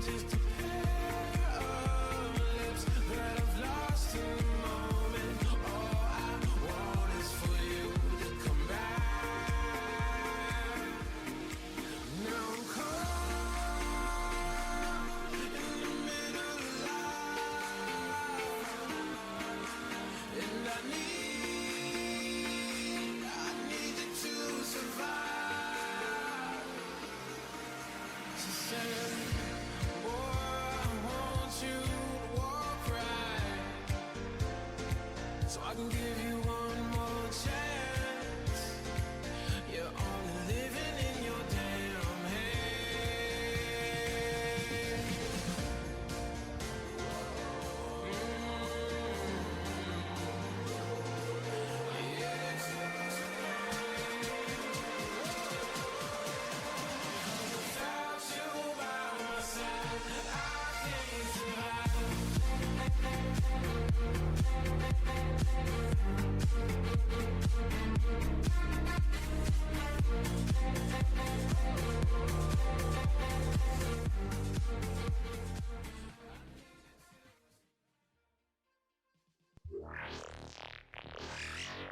just a pair of lips that I've lost. So I can give you one more chance. You're only living in your damn head. Without you by my side, I can't survive.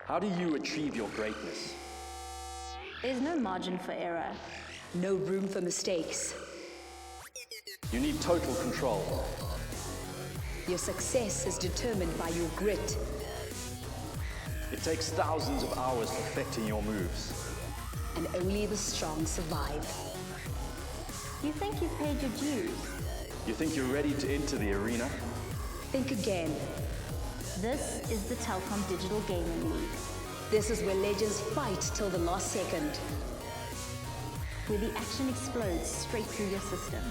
How do you achieve your greatness? There's no margin for error. No room for mistakes. You need total control. Your success is determined by your grit. It takes thousands of hours perfecting your moves. And only the strong survive. You think you've paid your dues? You think you're ready to enter the arena? Think again. This is the Telkom Digital Gaming League, This is where legends fight till the last second. where the action explodes straight through your system.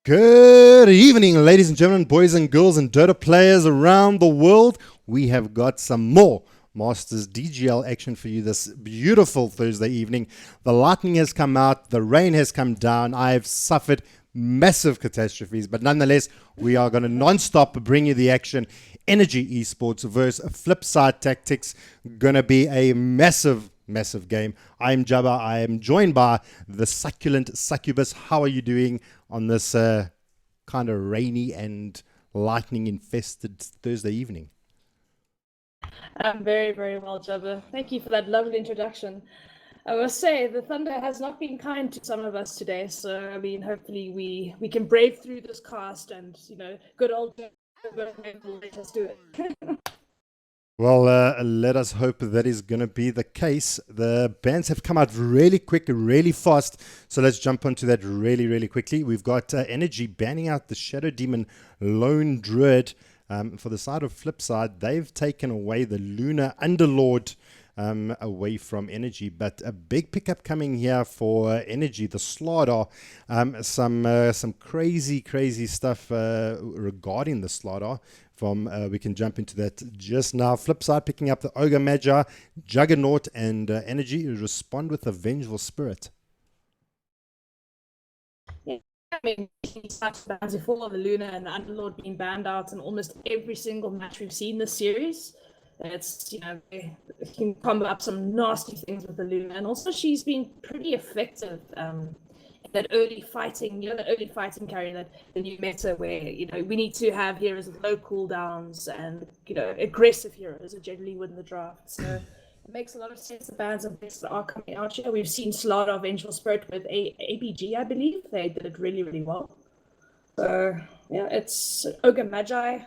Good evening, ladies and gentlemen, boys and girls, and Dota players around the world. We have got some more Masters DGL action for you this beautiful Thursday evening. The lightning has come out, the rain has come down. I have suffered massive catastrophes, but nonetheless, we are going to non-stop bring you the action. Energy Esports versus Flipside Tactics, going to be a massive game. I'm Jabba. I am joined by the succulent Succubus. How are you doing on this kind of rainy and lightning infested Thursday evening? I'm very, very well, Jabba. Thank you for that lovely introduction. I must say, the thunder has not been kind to some of us today, so I mean, hopefully we can brave through this cast and, you know, good old Jabba will let us do it. Well, let us hope that is going to be the case. The bans have come out really quick, really fast. So let's jump onto that really quickly. We've got Energy banning out the Shadow Demon Lone Druid. For the side of Flipside, they've taken away the Lunar Underlord away from Energy. But a big pickup coming here for Energy, the Slaughter. Some crazy stuff regarding the Slaughter. We can jump into that just now. Flipside picking up the Ogre Magi, Juggernaut, and Energy respond with a Vengeful Spirit. Yeah, I mean, such bans before, the Luna and the Underlord being banned out in almost every single match we've seen this series. It's, you know, they can combo up some nasty things with the Luna, and also she's been pretty effective. That early fighting, that early fighting carry, that the new meta where, we need to have heroes with low cooldowns and, aggressive heroes that generally win the draft. So it makes a lot of sense. The bans of this are coming out here. We've seen Slaughter of Vengeful Spirit with ABG, I believe. They did it really well. So, yeah, it's Ogre Magi.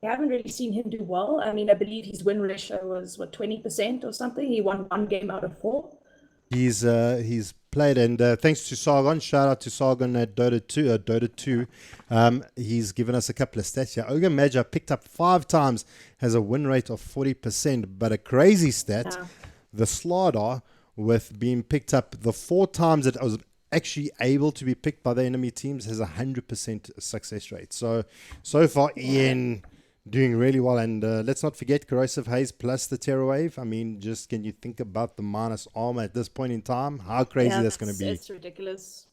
we haven't really seen him do well. I mean, I believe his win ratio was, 20% or something? He won 1 game out of 4. He's played, and thanks to Sargon, shout out to Sargon at Dota 2. He's given us a couple of stats here. Ogre Magi picked up 5 times, has a win rate of 40%, but a crazy stat, the Slardar, with being picked up the 4 times that was actually able to be picked by the enemy teams, has a 100% success rate. So far, Ian doing really well. And let's not forget Corrosive Haze plus the Terror Wave. I mean, just can you think about the minus armor at this point in time? How crazy that's going to be. It's ridiculous.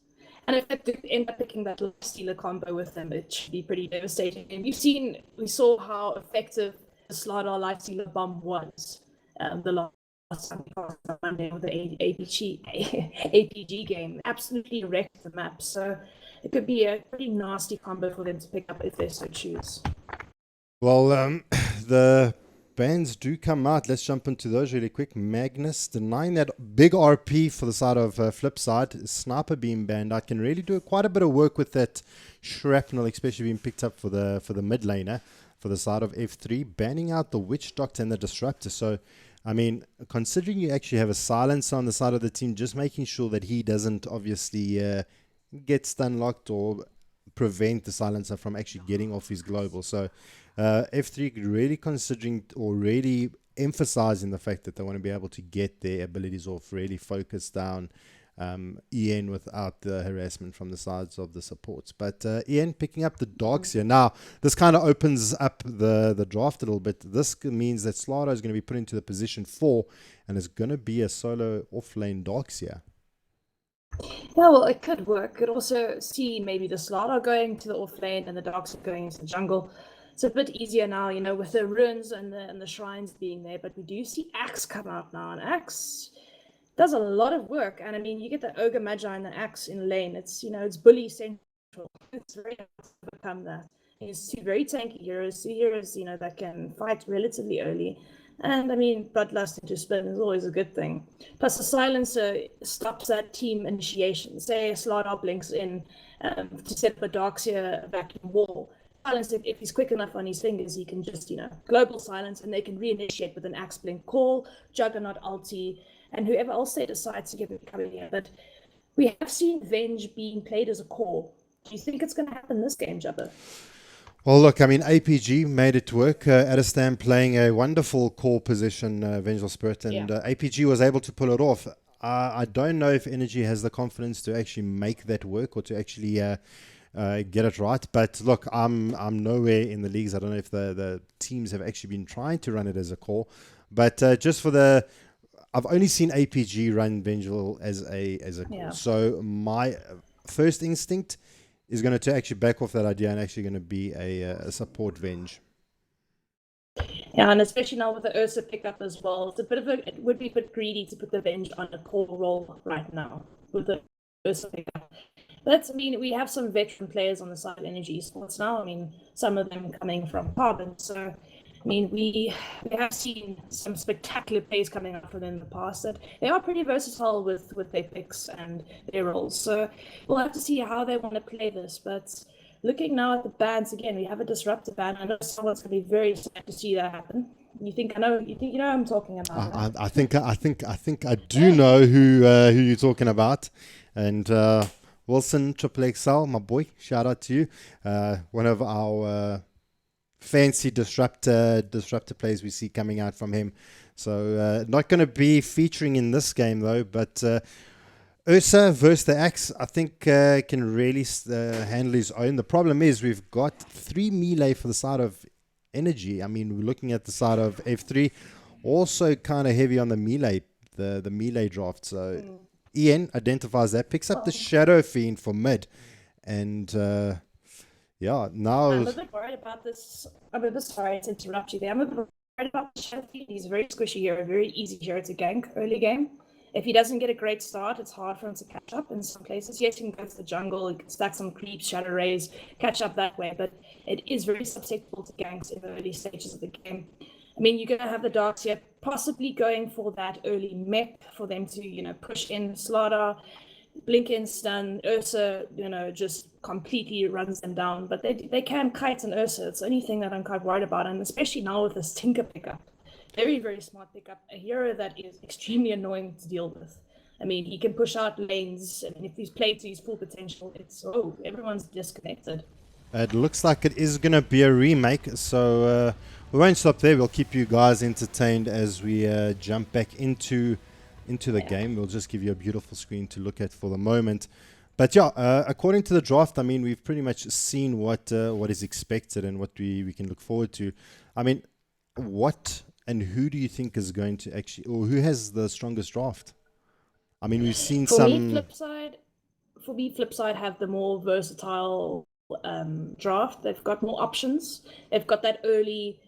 And if they end up picking that Life Stealer combo with them, it should be pretty devastating. And we saw how effective the Slardar Life Stealer bomb was the last time we passed on Monday with the APG game. Absolutely wrecked the map. So it could be a pretty nasty combo for them to pick up if they so choose. Well, the bans do come out. Let's jump into those really quick. Magnus denying that big RP for the side of Flipside. Sniper being banned. I can really do quite a bit of work with that shrapnel, especially being picked up for the mid laner for the side of F3. Banning out the Witch Doctor and the Disruptor. So, I mean, considering you actually have a silencer on the side of the team, just making sure that he doesn't obviously get stun locked or prevent the silencer from actually getting off his global. So F3 really considering or really emphasizing the fact that they want to be able to get their abilities off, really focus down EN without the harassment from the sides of the supports. But EN picking up the dogs here. Now, this kind of opens up the draft a little bit. This means that Slardar is going to be put into the position 4 and is going to be a solo off-lane dogs here. Yeah, well, it could work. Could also see maybe the Slardar going to the off lane and the dogs going into the jungle. It's a bit easier now, you know, with the ruins and the shrines being there. But we do see Axe come out now, and Axe does a lot of work. And I mean, you get the Ogre Magi and the Axe in lane. It's, you know, it's bully central. It's very hard to become that. He's 2 very tanky heroes, 2 heroes, you know, that can fight relatively early. And I mean, Bloodlust into Spin is always a good thing. Plus, the silencer stops that team initiation. Say Slardar blinks in to set up a Darkseer vacuum wall. Silencer, if he's quick enough on his fingers, he can just, you know, global silence, and they can reinitiate with an Axe Blink call, Juggernaut ulti, and whoever else they decide to give it coming here. But we have seen Venge being played as a core. Do you think it's going to happen this game, Jabba? Well, look, I mean, APG made it work. Adestam playing a wonderful core position, Vengeful Spirit, and APG was able to pull it off. I don't know if Energy has the confidence to actually make that work or to actually get it right. But look, I'm nowhere in the leagues. I don't know if the teams have actually been trying to run it as a core. But just for the... I've only seen APG run Vengeful as a core. So my first instinct is going to actually back off that idea and actually going to be a support Venge. Yeah, and especially now with the Ursa pickup as well, it would be a bit greedy to put the Venge on a core role right now with the Ursa pickup. But I mean, we have some veteran players on the side of Energy Sports now. I mean, some of them coming from Carbon. So, I mean, we have seen some spectacular plays coming up from them in the past that they are pretty versatile with their picks and their roles. So we'll have to see how they want to play this. But looking now at the bans again, we have a disruptor ban. I know someone's going to be very sad to see that happen. You think you know what I'm talking about? Right? I think I do know who you're talking about, and Wilson Triple XL, my boy, shout out to you. One of our fancy disruptor plays we see coming out from him. So not going to be featuring in this game though, but Ursa versus the Axe, I think can really handle his own. The problem is we've got 3 melee for the side of Energy. I mean, we're looking at the side of F3, also kind of heavy on the melee, the melee draft. So Ian identifies that, picks up the Shadow Fiend for mid, and yeah, now... I'm a bit worried about this. I'm a bit sorry to interrupt you there. I'm a bit worried about the Shadow Fiend. He's a very squishy hero, very easy hero to gank early game. If he doesn't get a great start, it's hard for him to catch up in some places. Yes, he can go to the jungle, he can stack some creeps, shadow rays, catch up that way, but it is very susceptible to ganks in the early stages of the game. I mean, you're going to have the Darks here possibly going for that early mech for them to, you know, push in Slardar. blink in stun. Ursa, just completely runs them down. But they can kite an Ursa. It's the only thing that I'm quite worried about, and especially now with this Tinker pickup. Very, very smart pickup. A hero that is extremely annoying to deal with. I mean, he can push out lanes, and if he's played to his full potential, everyone's disconnected. It looks like it is going to be a remake, so we won't stop there. We'll keep you guys entertained as we jump back into the game. We'll just give you a beautiful screen to look at for the moment. But yeah, according to the draft, I mean, we've pretty much seen what is expected and what we can look forward to. I mean, what and who do you think is going to actually, or who has the strongest draft? I mean, we've seen For some... me, Flipside have the more versatile draft. They've got more options. They've got that early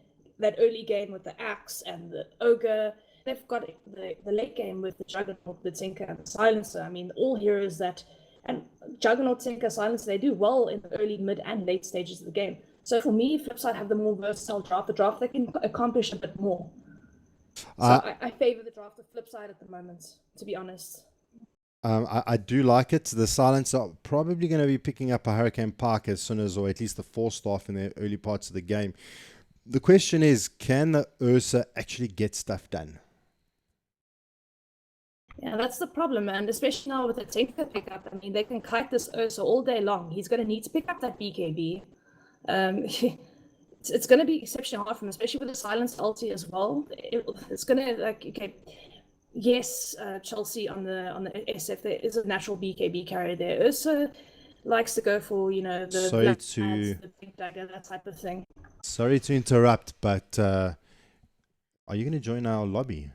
game with the axe and the ogre. They've got the late game with the Juggernaut, the Tinker, and the Silencer. I mean, all heroes and Juggernaut, Tinker, Silencer, they do well in the early, mid, and late stages of the game. So for me, Flipside have the more versatile draft, the draft that can accomplish a bit more. So I favor the draft of Flipside at the moment, to be honest. I do like it. The Silencer are probably going to be picking up a Hurricane Park as soon as, or at least the 4-staff in the early parts of the game. The question is, can the Ursa actually get stuff done? Yeah, that's the problem, and especially now with the Tinker pickup. I mean, they can kite this Ursa all day long. He's going to need to pick up that BKB. It's going to be exceptionally hard for him, especially with the Silence ulti as well. It's going to, yes, Chelsea on the SF, there is a natural BKB carrier there. Ursa likes to go for, the pink dagger, that type of thing. Sorry to interrupt, but are you going to join our lobby?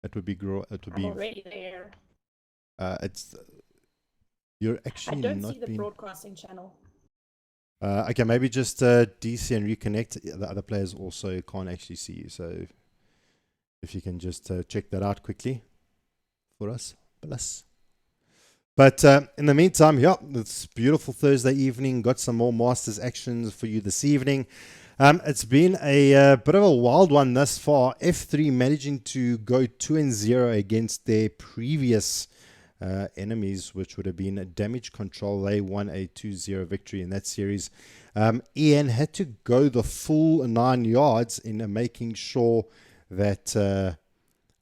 It would be I'm already there. You're actually I don't not see the broadcasting channel. Okay, maybe just DC and reconnect. The other players also can't actually see you, so if you can just check that out quickly for us, bless. But in the meantime, yeah, it's beautiful Thursday evening. Got some more Masters actions for you this evening. It's been a bit of a wild one thus far. F3 managing to go 2-0 against their previous enemies, which would have been a Damage Control. They won a 2-0 victory in that series. Ian had to go the full 9 yards in making sure that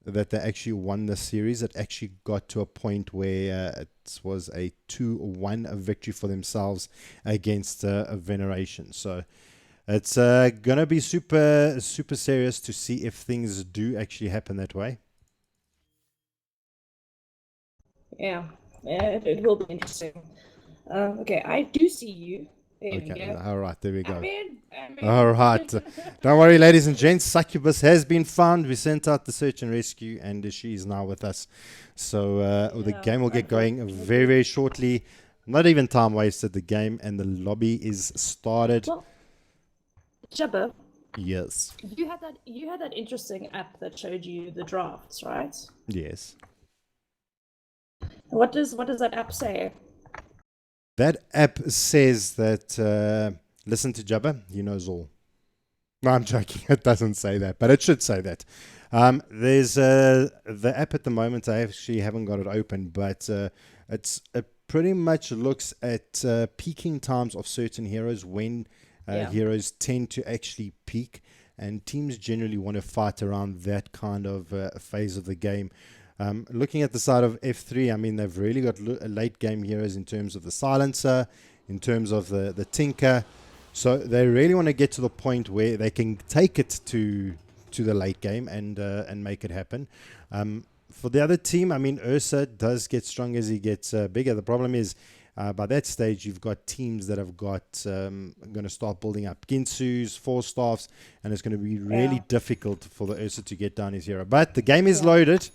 that they actually won the series. It actually got to a point where it was a 2-1 victory for themselves against a Veneration. So it's going to be super serious to see if things do actually happen that way. Yeah, it will be interesting. Okay, I do see you. There we go. All right, there we go. I'm in. All right. Don't worry, ladies and gents. Succubus has been found. We sent out the search and rescue, and she is now with us. So the game will get going very, very shortly. Not even time wasted. The game and the lobby is started. Well, Jabba. Yes. You had that interesting app that showed you the drafts, right? Yes. What does that app say? That app says that, listen to Jabba, he knows all. No, I'm joking. It doesn't say that, but it should say that. There's the app at the moment. I actually haven't got it open, but it pretty much looks at peaking times of certain heroes, when heroes tend to actually peak, and teams generally want to fight around that kind of phase of the game. Looking at the side of F3, I mean, they've really got late game heroes in terms of the Silencer, in terms of the Tinker. So they really want to get to the point where they can take it to the late game and make it happen. For the other team, I mean, Ursa does get strong as he gets bigger. The problem is, by that stage, you've got teams that have got going to start building up Ginsus, 4-staffs, and it's going to be really difficult for the Ursa to get down his hero. But the game is loaded.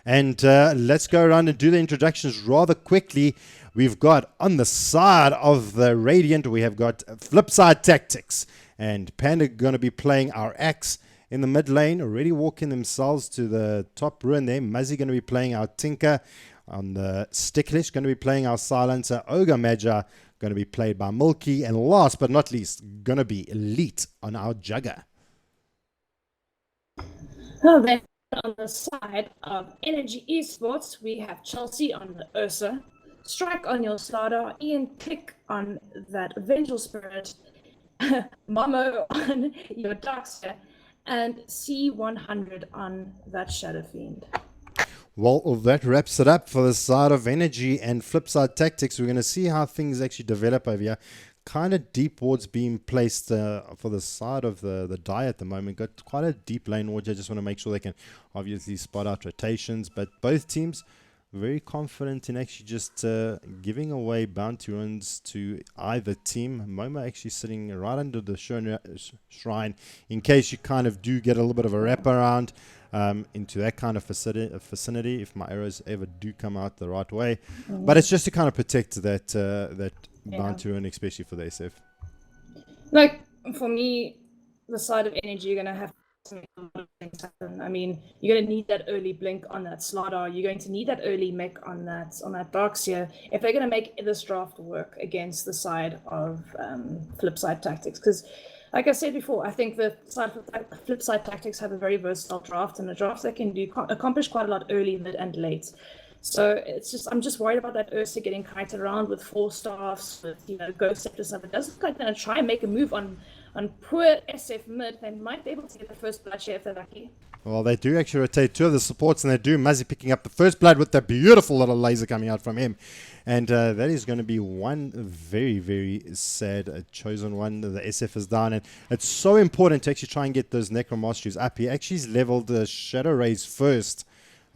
And let's go around and do the introductions rather quickly. We've got on the side of the Radiant, we have got Flipside Tactics. And Panda going to be playing our Axe in the mid lane, already walking themselves to the top ruin there. Muzzy going to be playing our Tinker. On the Sticklish, going to be playing our Silencer. Ogre Magi going to be played by Milky. And last but not least, going to be Elite on our Jugger. Oh, they On the side of Energy Esports, we have Chelsea on the Ursa, Strike on your Slardar, Ian Pick on that Vengeful Spirit, Momo on your Darkseer, and C100 on that Shadow Fiend. Well, that wraps it up for the side of Energy and Flipside Tactics. We're going to see how things actually develop over here. Kind of deep wards being placed for the side of the die at the moment. Got quite a deep lane ward. I just want to make sure they can obviously spot out rotations. But both teams very confident in actually just giving away bounty runs to either team. Momo actually sitting right under the shrine in case you kind of do get a little bit of a wraparound into that kind of vicinity if my arrows ever do come out the right way. But it's just to kind of protect that bounty run, especially for the SF. Like, for me, the side of Energy, you're going to have to make a lot of things happen. I mean, you're going to need that early blink on that Slardar. You're going to need that early mech on that Darkseer if they're going to make this draft work against the side of Flipside Tactics. Because, like I said before, I think the side of Flipside Tactics have a very versatile draft, and a draft that can accomplish quite a lot early, mid, and late. So I'm just worried about that Ursa getting kited around with 4 staffs, with Ghost Scepter stuff. It doesn't look like they're gonna try and make a move on poor SF mid. They might be able to get the first blood share if they're lucky. Well, they do actually rotate 2 of the supports, and they do. Muzzy picking up the first blood with that beautiful little laser coming out from him. And that is going to be one very, very sad chosen one. The SF is down, and it's so important to actually try and get those Necromasteries up. He actually leveled the Shadow Rays first.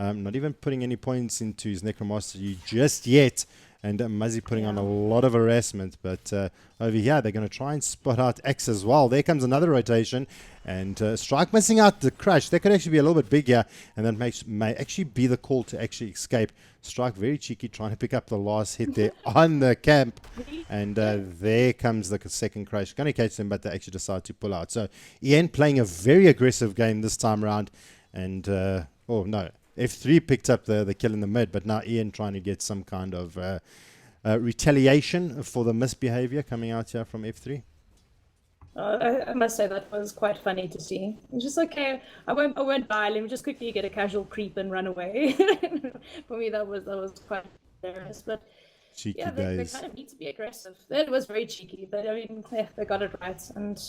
Not even putting any points into his Necromastery just yet. And Muzzy putting on a lot of harassment. But over here, they're going to try and spot out X as well. There comes another rotation. And Strike missing out the crush. That could actually be a little bit bigger. And that may actually be the call to actually escape. Strike very cheeky, trying to pick up the last hit there on the camp. And there comes the second crash. Going to catch them, but they actually decide to pull out. So Ian playing a very aggressive game this time around. And, oh no. F3 picked up the kill in the mid, but now Ian trying to get some kind of retaliation for the misbehavior coming out here from F3. I must say that was quite funny to see. It's just okay. I won't die. Let me just quickly get a casual creep and run away. For me, that was quite hilarious. But Cheeky they kind of need to be aggressive. That was very cheeky, but I mean, they got it right. And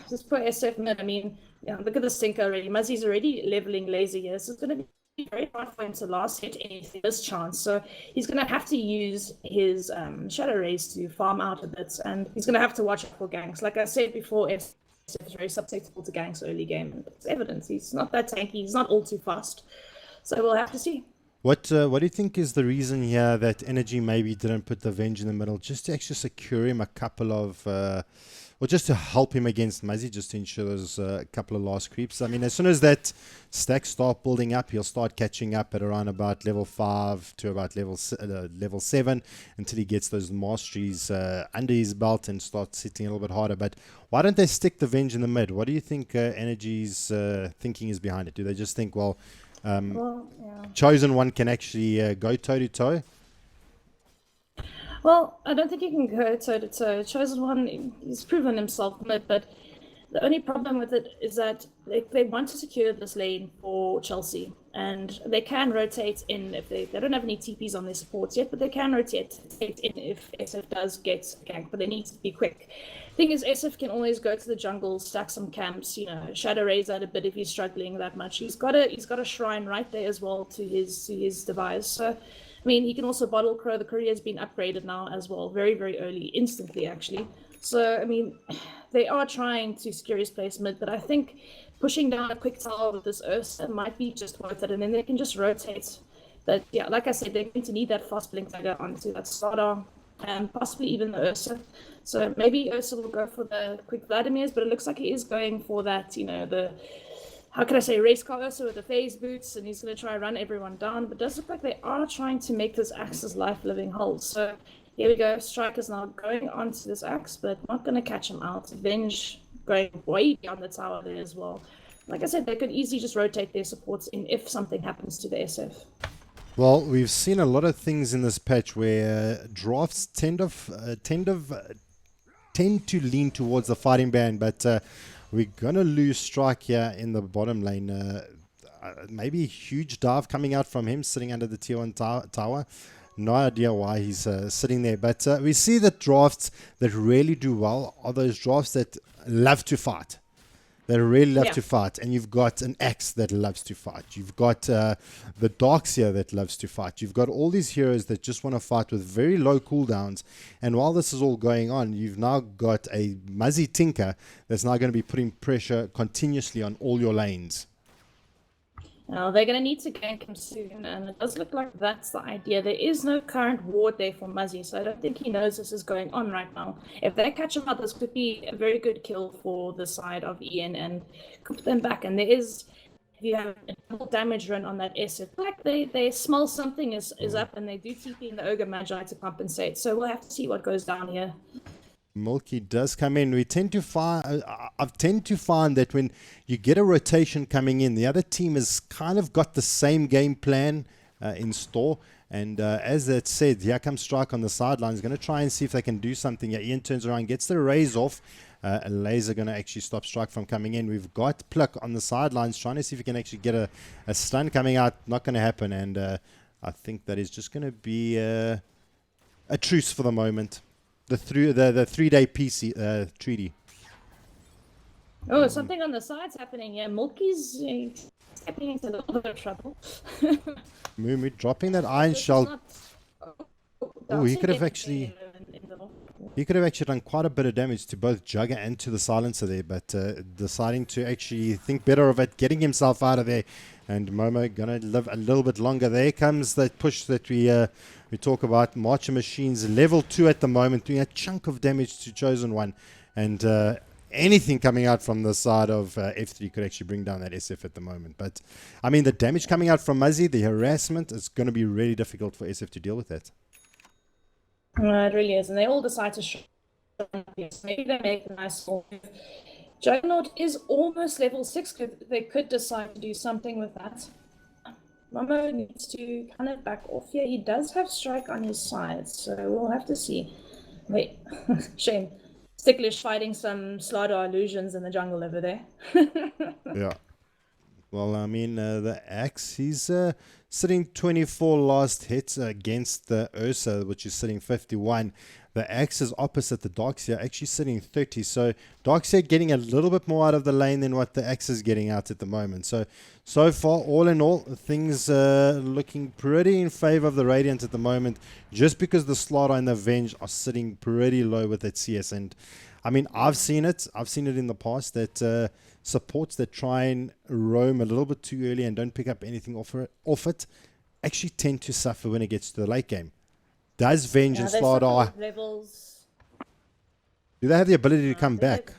just put SF mid. I mean, look at the stinker already. Muzzy's already leveling laser here, so it's going to be very hard for him to last hit anything this chance. So he's going to have to use his Shadow Rays to farm out a bit, and he's going to have to watch out for ganks. Like I said before, SF is very susceptible to ganks early game. It's evident. He's not that tanky. He's not all too fast. So we'll have to see. What do you think is the reason here that Energy maybe didn't put the Venge in the middle, just to actually secure him a couple of... or just to help him against Muzzy, just to ensure there's a couple of last creeps. I mean, as soon as that stack start building up, he'll start catching up at around about level 5 to about level 7 until he gets those masteries under his belt and starts hitting a little bit harder. But why don't they stick the Venge in the mid? What do you think Energy's thinking is behind it? Do they just think, chosen one can actually go toe-to-toe? Well, I don't think he can go toe-to-toe. Chosen one, he's proven himself mid, but the only problem with it is that they want to secure this lane for Chelsea, and they can rotate in if they don't have any TPs on their supports yet, but they can rotate in if SF does get ganked, but they need to be quick. Thing is, SF can always go to the jungle, stack some camps, Shadow Rays out a bit if he's struggling that much. He's got a shrine right there as well to his device. So I mean, he can also bottle crow. The courier's been upgraded now as well, very, very early, instantly actually. So, I mean, they are trying to secure his place mid, but I think pushing down a quick tower with this Ursa might be just worth it, and then they can just rotate. But yeah, like I said, they're going to need that fast blink dagger onto that Slardar, and possibly even the Ursa. So maybe Ursa will go for the quick Vladimir's, but it looks like he is going for that, the... how can I say, race car Ursa with the phase boots, and he's going to try and run everyone down. But it does look like they are trying to make this Axe's life living hold. So here we go. Strike is now going onto this Axe, but not going to catch him out. Venge going way beyond the tower there as well. Like I said, they could easily just rotate their supports in if something happens to the SF. Well, we've seen a lot of things in this patch where drafts tend to lean towards the fighting ban, but we're going to lose strike here in the bottom lane. Maybe a huge dive coming out from him, sitting under the tier 1 tower. No idea why he's sitting there. But we see that drafts that really do well are those drafts that love to fight. They really love to fight. And you've got an Axe that loves to fight. You've got the Darkseer that loves to fight. You've got all these heroes that just want to fight with very low cooldowns. And while this is all going on, you've now got a Muzzy Tinker that's now going to be putting pressure continuously on all your lanes. Now, they're going to need to gank him soon, and it does look like that's the idea. There is no current ward there for Muzzy, so I don't think he knows this is going on right now. If they catch him out, this could be a very good kill for the side of Ian and put them back. And there is, if you have a double damage run on that S, it's like they smell something is up, and they do TP in the Ogre Magi to compensate. So we'll have to see what goes down here. Milky does come in. We tend to find, I tend to find that when you get a rotation coming in, the other team has kind of got the same game plan in store. And as that said, here comes Strike on the sidelines. Going to try and see if they can do something. Yeah, Ian turns around, gets the raise off. A laser going to actually stop Strike from coming in. We've got Pluck on the sidelines, trying to see if he can actually get a stun coming out. Not going to happen. And I think that is just going to be a truce for the moment. The 3-day PC treaty. Oh, something on the side's happening. Yeah, Milky's stepping into a little bit of trouble. Moo dropping that iron shell. Oh, he could have actually done quite a bit of damage to both Jugger and to the silencer there, but deciding to actually think better of it, getting himself out of there. And Momo gonna live a little bit longer. There comes that push that we talk about. Marcher Machines level 2 at the moment, doing a chunk of damage to Chosen One, and anything coming out from the side of F3 could actually bring down that SF at the moment. But I mean, the damage coming out from Muzzy, the harassment, is going to be really difficult for SF to deal with that. It really is, and they all decide to maybe they make a nice move. Juggernaut is almost level 6. They could decide to do something with that. Momo needs to kind of back off here. He does have Strike on his side, so we'll have to see. Wait, shame. Sticklish fighting some Slardar illusions in the jungle over there. Yeah. Well, I mean, the Axe, he's sitting 24 last hits against the Ursa, which is sitting 51. The Axe is opposite the Darkseer, actually sitting 30. So Darkseer getting a little bit more out of the lane than what the Axe is getting out at the moment. So far, all in all, things looking pretty in favor of the Radiant at the moment, just because the Slaughter and the Avenge are sitting pretty low with that CS. And I mean, I've seen it in the past that supports that try and roam a little bit too early and don't pick up anything off it actually tend to suffer when it gets to the late game. Does Venge and Slaughter, do they have the ability to come back?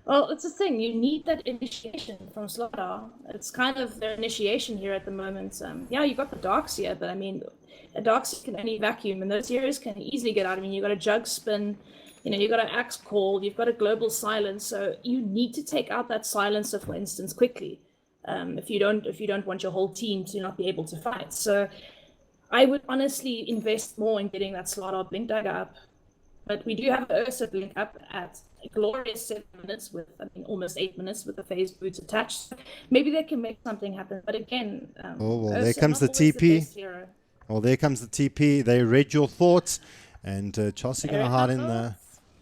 Well, it's the thing. You need that initiation from Slaughter. It's kind of their initiation here at the moment. Yeah, you got the Darkseer, but I mean, a Darkseer can only vacuum, and those heroes can easily get out. I mean, you got a Jug Spin, you know, you got an Axe Call, you've got a Global Silence, so you need to take out that Silencer, for instance, quickly. If you don't want your whole team to not be able to fight. So I would honestly invest more in getting that Slaughter Blink Dagger up. But we do have Ursa Blink up at a glorious 7 minutes with, I mean, almost 8 minutes with the phase boots attached. So maybe they can make something happen. But again, oh, well, Ursa, there comes the TP. Well, there comes the TP. They read your thoughts. And Chelsea going to hide in the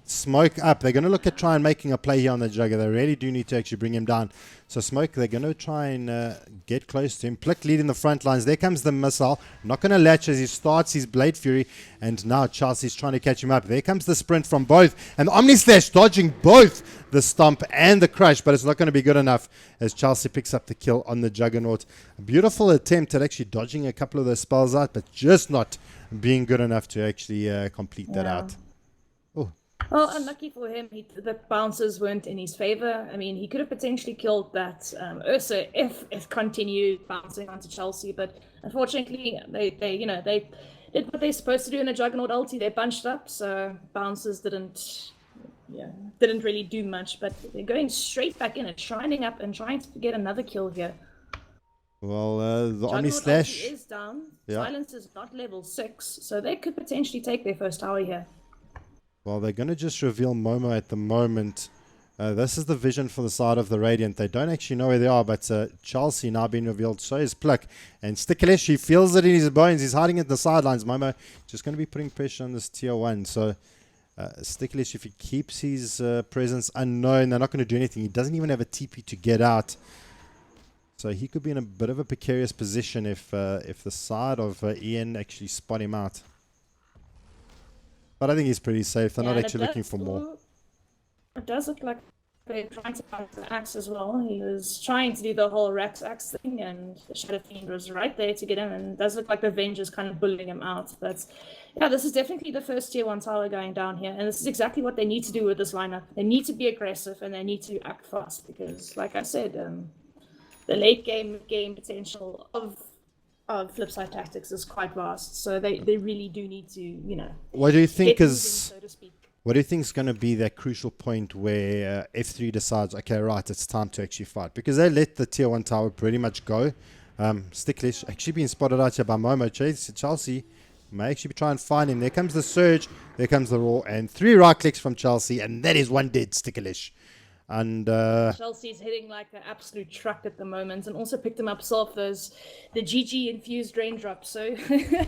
smoke up. They're going to look at try and making a play here on the Jugger. They really do need to actually bring him down. So Smoke, they're going to try and get close to him. Plick leading the front lines. There comes the missile. Not going to latch as he starts his Blade Fury. And now Chelsea's trying to catch him up. There comes the sprint from both. And the Omni Slash dodging both the Stomp and the Crush. But it's not going to be good enough as Chelsea picks up the kill on the Juggernaut. A beautiful attempt at actually dodging a couple of those spells out. But just not being good enough to actually complete that out. Well, unlucky for him, the bounces weren't in his favor. I mean, he could have potentially killed that Ursa if it continued bouncing onto Chelsea, but unfortunately, they did what they're supposed to do in a Juggernaut ulti. They bunched up, so bounces didn't really do much. But they're going straight back in and shining up and trying to get another kill here. Well, the Omni Juggernaut Slash is down. Yeah. Silence is not level 6, so they could potentially take their first tower here. Well, they're going to just reveal Momo at the moment. This is the vision for the side of the Radiant. They don't actually know where they are, but Chelsea now being revealed. So is Pluck. And Stikalish, he feels it in his bones. He's hiding at the sidelines. Momo just going to be putting pressure on this tier 1. So Stikalish, if he keeps his presence unknown, they're not going to do anything. He doesn't even have a TP to get out. So he could be in a bit of a precarious position if the side of Ian actually spot him out. But I think he's pretty safe. They're not actually looking for more. It does look like they're trying to find the axe as well. He was trying to do the whole Rex axe thing, and the Shadow Fiend was right there to get him, and it does look like the Avenger's kind of bullying him out. But yeah, this is definitely the first tier 1 tower going down here, and this is exactly what they need to do with this lineup. They need to be aggressive, and they need to act fast, because like I said, the late game potential of Flipside Tactics is quite vast. So they really do need to, you know, what do you think get moving, is so to speak. What do you think is going to be that crucial point where F3 decides, okay, right, it's time to actually fight? Because they let the tier 1 tower pretty much go. Sticklish actually being spotted out here by Momo. Chelsea may actually try and find him. There comes the surge, there comes the roar, and 3 right clicks from Chelsea, and that is 1 dead Sticklish. And Chelsea's hitting like an absolute truck at the moment, and also picked him up the GG infused raindrops. So yeah,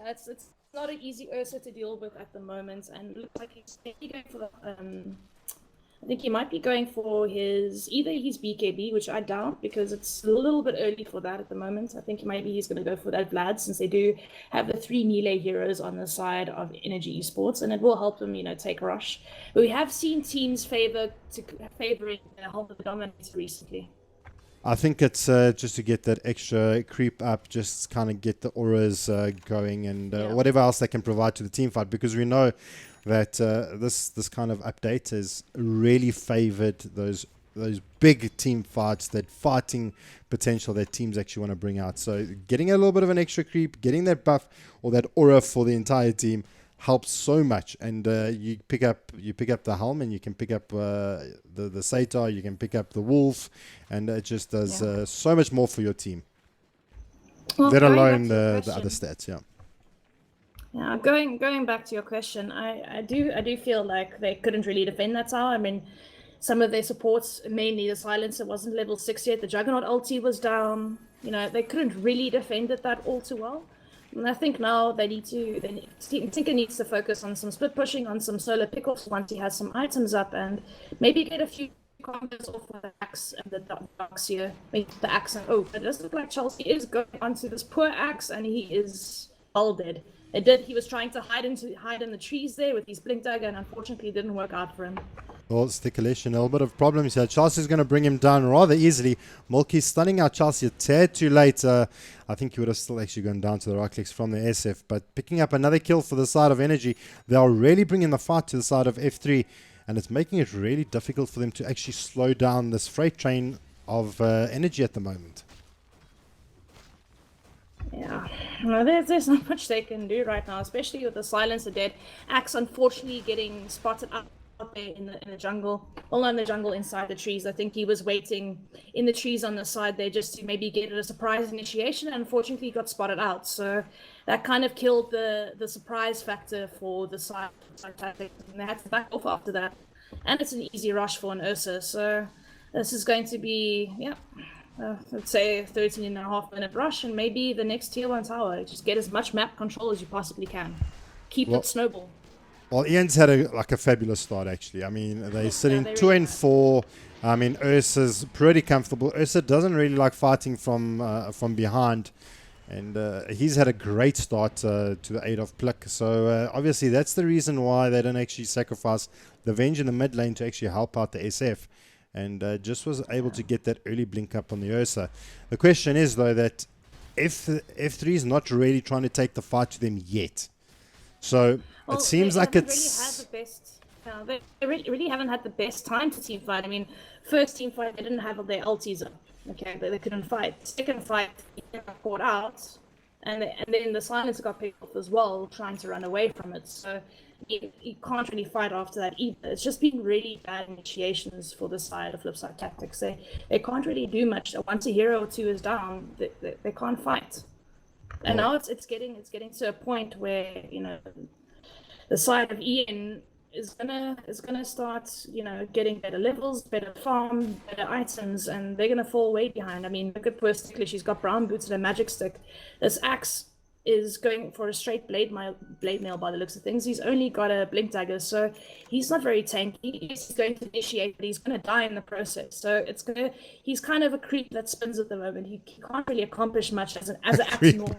it's not an easy Ursa to deal with at the moment, and it looks like he's maybe going for the I think he might be going for either his BKB, which I doubt, because it's a little bit early for that at the moment. I think maybe he's going to go for that Vlad, since they do have the 3 melee heroes on the side of Energy Esports, and it will help them, you know, take rush. But we have seen teams favoring hold of the dominator recently. I think it's just to get that extra creep up, just kind of get the auras going, and whatever else they can provide to the team fight, because we know that this kind of update has really favored those big team fights, that fighting potential that teams actually want to bring out. So getting a little bit of an extra creep, getting that buff or that aura for the entire team helps so much. And you pick up the helm, and you can pick up the Satyr, you can pick up the wolf, and it just does so much more for your team. Well, let alone the other stats. Yeah, going back to your question, I do feel like they couldn't really defend that tower. I mean, some of their supports, mainly the Silencer, wasn't level 6 yet. The Juggernaut ulti was down. You know, they couldn't really defend it that all too well. And I think now Tinker needs to focus on some split pushing, on some solo pickoffs once he has some items up, and maybe get a few combos off with the axe and the ducks here. Maybe the axe and but it does look like Chelsea is going onto this poor axe, and he is all dead. He was trying to hide in the trees there with his blink dagger, and unfortunately it didn't work out for him. Well, Sticklish, a little bit of problems here. Chelsea's going to bring him down rather easily. Mulkey stunning out Chelsea a tad too late. I think he would have still actually gone down to the right clicks from the SF. But picking up another kill for the side of Energy. They are really bringing the fight to the side of F3. And it's making it really difficult for them to actually slow down this freight train of Energy at the moment. Yeah, no, there's not much they can do right now, especially with the Silencer dead. Axe unfortunately getting spotted out there in the jungle. Well, not in the jungle, inside the trees. I think he was waiting in the trees on the side there just to maybe get a surprise initiation, and unfortunately he got spotted out. So that kind of killed the surprise factor for the side tactics, and they had to back off after that. And it's an easy rush for an Ursa. So this is going to be, let's say a 13.5-minute rush, and maybe the next tier 1 tower. Just get as much map control as you possibly can. Keep it snowball. Well, Ian's had a fabulous start, actually. I mean, they're sitting 2 and 4. I mean, Ursa's pretty comfortable. Ursa doesn't really like fighting from behind, and he's had a great start to the aid of Pluck. So obviously that's the reason why they don't actually sacrifice the Venge in the mid lane to actually help out the SF. And just was able to get that early blink up on the Ursa. The question is, though, that F3 is not really trying to take the fight to them yet. So it seems like it's... They really haven't had the best time to team fight. I mean, first team fight, they didn't have their ultis up. Okay, they couldn't fight. Second fight, they got caught out. And then the Silencer got picked off as well, trying to run away from it. So you can't really fight after that either. It's just been really bad initiations for the side of Flipside Tactics. They can't really do much. Once a hero or two is down, they can't fight. And now it's getting to a point where, you know, the side of Ian is gonna start, getting better levels, better farm, better items, and they're gonna fall way behind. I mean, look at poor Stickler. She's got brown boots and a magic stick. This axe is going for a straight blade mail by the looks of things. He's only got a blink dagger, so he's not very tanky. He's going to initiate, but he's going to die in the process. So he's kind of a creep that spins at the moment. He can't really accomplish much as an axe normally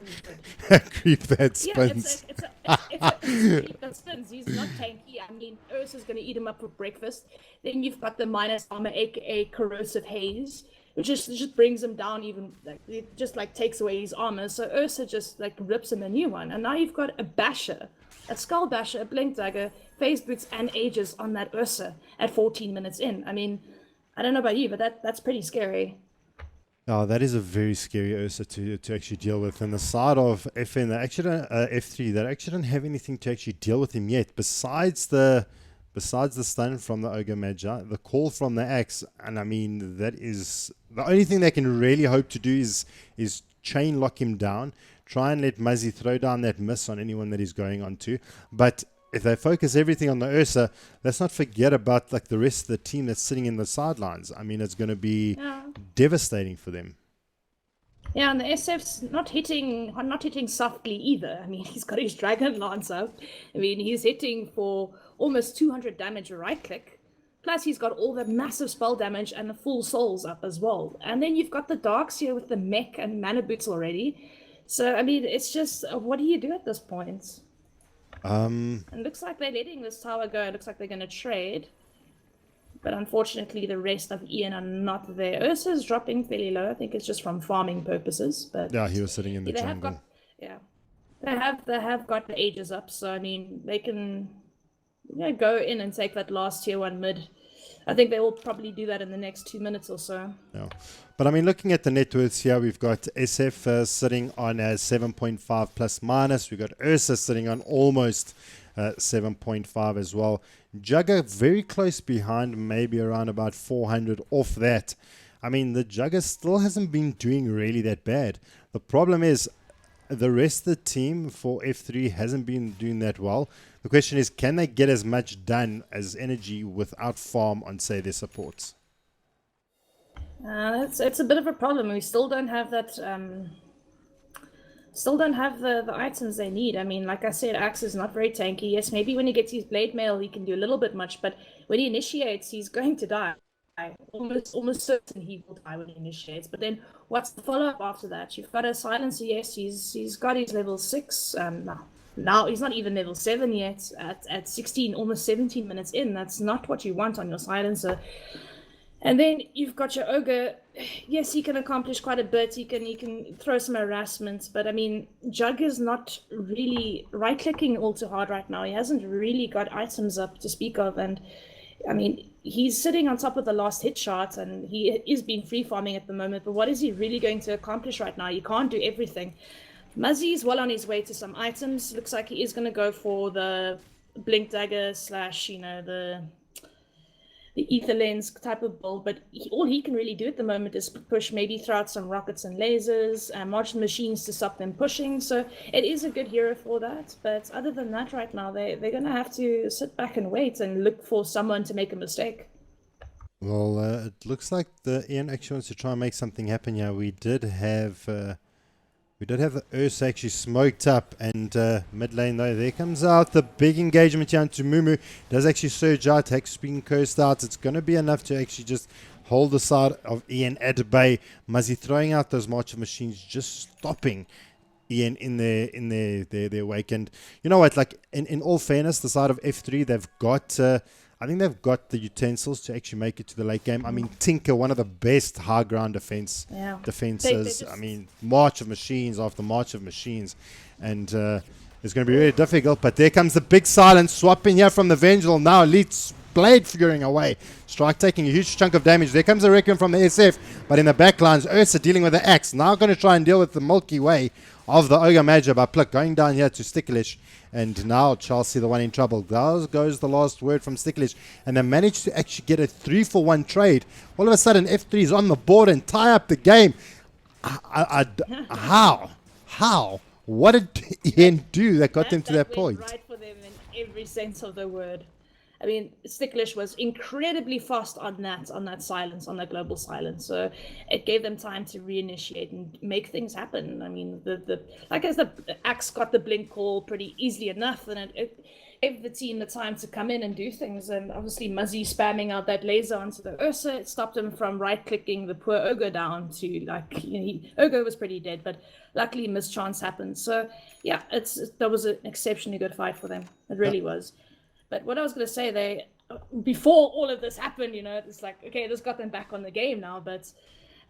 would. Creep that spins. Yeah, it's a creep that spins. He's not tanky. I mean, Ursa's going to eat him up for breakfast. Then you've got the minus armor, aka corrosive haze, which just brings him down even, like, it just like takes away his armor. So Ursa just like rips him a new one. And now you've got a basher, a skull basher, a blink dagger, phase boots, and ages on that Ursa at 14 minutes in. I mean, I don't know about you, but that's pretty scary. Oh, that is a very scary Ursa to actually deal with. And the side of FN, they actually don't, F3, they actually don't have anything to actually deal with him yet, besides the stun from the Ogre Magi, the call from the axe. And I mean, that is the only thing they can really hope to do is chain lock him down, try and let Muzzy throw down that miss on anyone that he's going on to. But if they focus everything on the Ursa, let's not forget about like the rest of the team that's sitting in the sidelines. I mean, it's going to be devastating for them. Yeah, and the SF's not hitting softly either. I mean, he's got his Dragon Lance out. I mean, he's hitting for almost 200 damage a right click. Plus, he's got all the massive spell damage and the full souls up as well. And then you've got the Darks here with the mech and mana boots already. So, I mean, it's just, what do you do at this point? It looks like they're letting this tower go. It looks like they're going to trade. But unfortunately, the rest of Ian are not there. Ursa's dropping fairly low. I think it's just from farming purposes. But yeah, he was sitting in the jungle. They have got the ages up. So, I mean, they can go in and take that last tier 1 mid. I think they will probably do that in the next 2 minutes or so. Yeah. But I mean, looking at the net worths here, we've got SF sitting on a 7.5 plus minus. We've got Ursa sitting on almost 7.5 as well. Jugger very close behind, maybe around about 400 off that. I mean, the Jugger still hasn't been doing really that bad. The problem is the rest of the team for F3 hasn't been doing that well. The question is, can they get as much done as Energy without farm on, say, their supports? It's a bit of a problem. We still don't have that. Still don't have the items they need. I mean, like I said, Axe is not very tanky. Yes, maybe when he gets his blade mail, he can do a little bit much, but when he initiates, he's going to die. Almost certain he will die when he initiates. But then, what's the follow up after that? You've got a silencer. Yes, he's got his level 6. Now he's not even level 7 yet. At 16, almost 17 minutes in, that's not what you want on your silencer. And then you've got your Ogre. Yes, he can accomplish quite a bit. He can throw some harassment, but I mean, Jug is not really right clicking all too hard right now. He hasn't really got items up to speak of, and I mean, he's sitting on top of the last hit shot, and he is being free farming at the moment. But what is he really going to accomplish right now? He can't do everything. Muzzy is well on his way to some items. Looks like he is going to go for the blink dagger / the ether lens type of build, but all he can really do at the moment is push, maybe throw out some rockets and lasers, march the machines to stop them pushing. So it is a good hero for that. But other than that, right now, they're going to have to sit back and wait and look for someone to make a mistake. Well, it looks like the Ian actually wants to try and make something happen here. We did have the Ursa actually smoked up, and mid lane though, there comes out the big engagement here into Mumu. Does actually surge out, Hex being cursed out. It's going to be enough to actually just hold the side of Ian at bay. Muzzy throwing out those march of machines, just stopping Ian in their wake. And you know what, like in all fairness, the side of F3, they've got I think they've got the utensils to actually make it to the late game. I mean, Tinker, one of the best high ground defenses. I mean, march of machines after march of machines. And it's going to be really difficult. But there comes the big silence swapping here from the Vengeful. Now Elite's blade figuring away. Strike taking a huge chunk of damage. There comes a Requiem from the SF. But in the backlines, Ursa dealing with the axe. Now going to try and deal with the Milky Way of the Ogre Magi by Plick. Going down here to Sticklish. And now Chelsea, the one in trouble. There goes the last word from Sticklish. And they managed to actually get a 3-for-1 trade. All of a sudden, F3 is on the board and tie up the game. How? What did Ian do that got them to that point? Right for them in every sense of the word. I mean, Sticklish was incredibly fast on that silence, on that global silence. So it gave them time to reinitiate and make things happen. I mean, I guess the Axe got the blink call pretty easily enough, and it gave the team the time to come in and do things. And obviously, Muzzy spamming out that laser onto the Ursa, it stopped him from right-clicking the poor Ogre down to, like, Ogre was pretty dead, but luckily mischance happened. So yeah, that was an exceptionally good fight for them. It really was. But what I was going to say, before all of this happened, it's like, okay, this got them back on the game now. But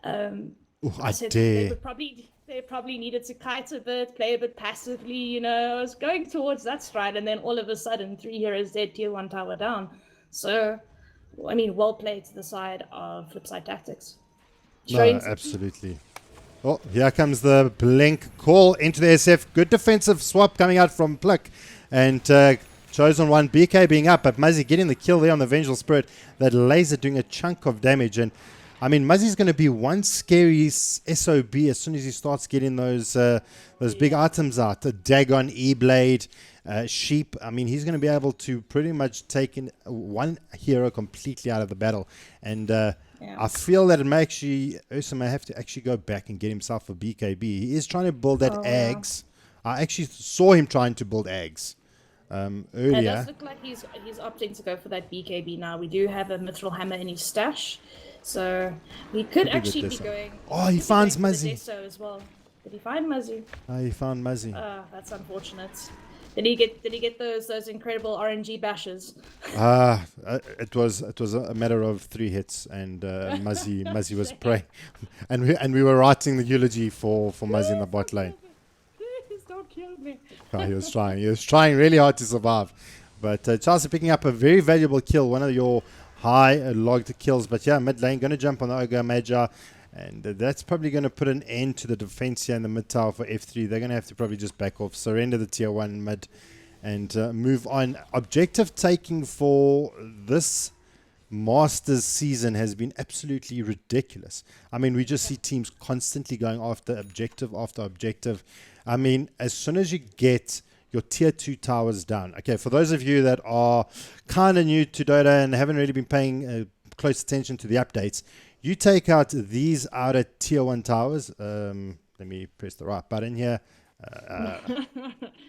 I said they probably needed to kite a bit, play a bit passively. I was going towards that stride, and then all of a sudden, 3 heroes dead, tier 1 tower down. So, I mean, well played to the side of Flipside Tactics. No, absolutely. Oh, here comes the blink call into the SF. Good defensive swap coming out from Plick. And Chosen One, BK being up, but Muzzy getting the kill there on the Vengeful Spirit. That laser doing a chunk of damage. And I mean, Muzzy's going to be one scary SOB as soon as he starts getting those big items out. The Dagon, E-Blade, Sheep. I mean, he's going to be able to pretty much take in one hero completely out of the battle. And I feel that Ursa may have to actually go back and get himself a BKB. He is trying to build that Ags. I actually saw him trying to build Ags earlier. It does look like he's opting to go for that BKB now. We do have a Mithril Hammer in his stash, so we could actually be going. Oh, he finds Muzzy as well. Did he find Muzzy? Oh, he found Muzzy. That's unfortunate. Did he get those incredible RNG bashes? It was a matter of 3 hits, and Muzzy was praying, and we were writing the eulogy for Muzzy in the bot lane. Don't kill me. He was trying really hard to survive, but Chelsea picking up a very valuable kill, one of your high logged kills. But yeah, mid lane going to jump on the Ogre Major, and that's probably going to put an end to the defense here in the mid tower for F3. They're going to have to probably just back off, surrender the tier 1 mid, and move on. Objective taking for this Masters season has been absolutely ridiculous. I mean, we just see teams constantly going after objective after objective. I mean, as soon as you get your tier 2 towers down. Okay, for those of you that are kind of new to Dota and haven't really been paying close attention to the updates, you take out these outer tier 1 towers. Let me press the right button here.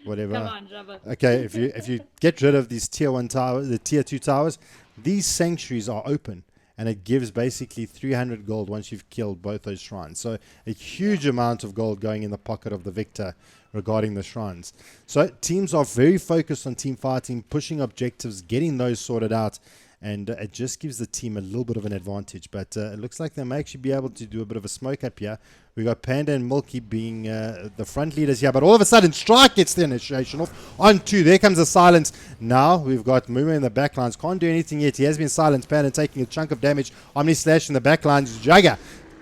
Whatever. Come on, Jabba. Okay, if you get rid of these tier 1 towers, the tier 2 towers, these sanctuaries are open, and it gives basically 300 gold once you've killed both those shrines. So a huge amount of gold going in the pocket of the victor regarding the shrines. So teams are very focused on team fighting, pushing objectives, getting those sorted out, and it just gives the team a little bit of an advantage. But it looks like they may actually be able to do a bit of a smoke up here. We got Panda and Milky being the front leaders here, but all of a sudden Strike gets the initiation off on 2. There comes the silence. Now we've got Mumu in the backlines. Can't do anything yet. He has been silenced. Panda taking a chunk of damage. Omni Slash in the backlines. Jagger,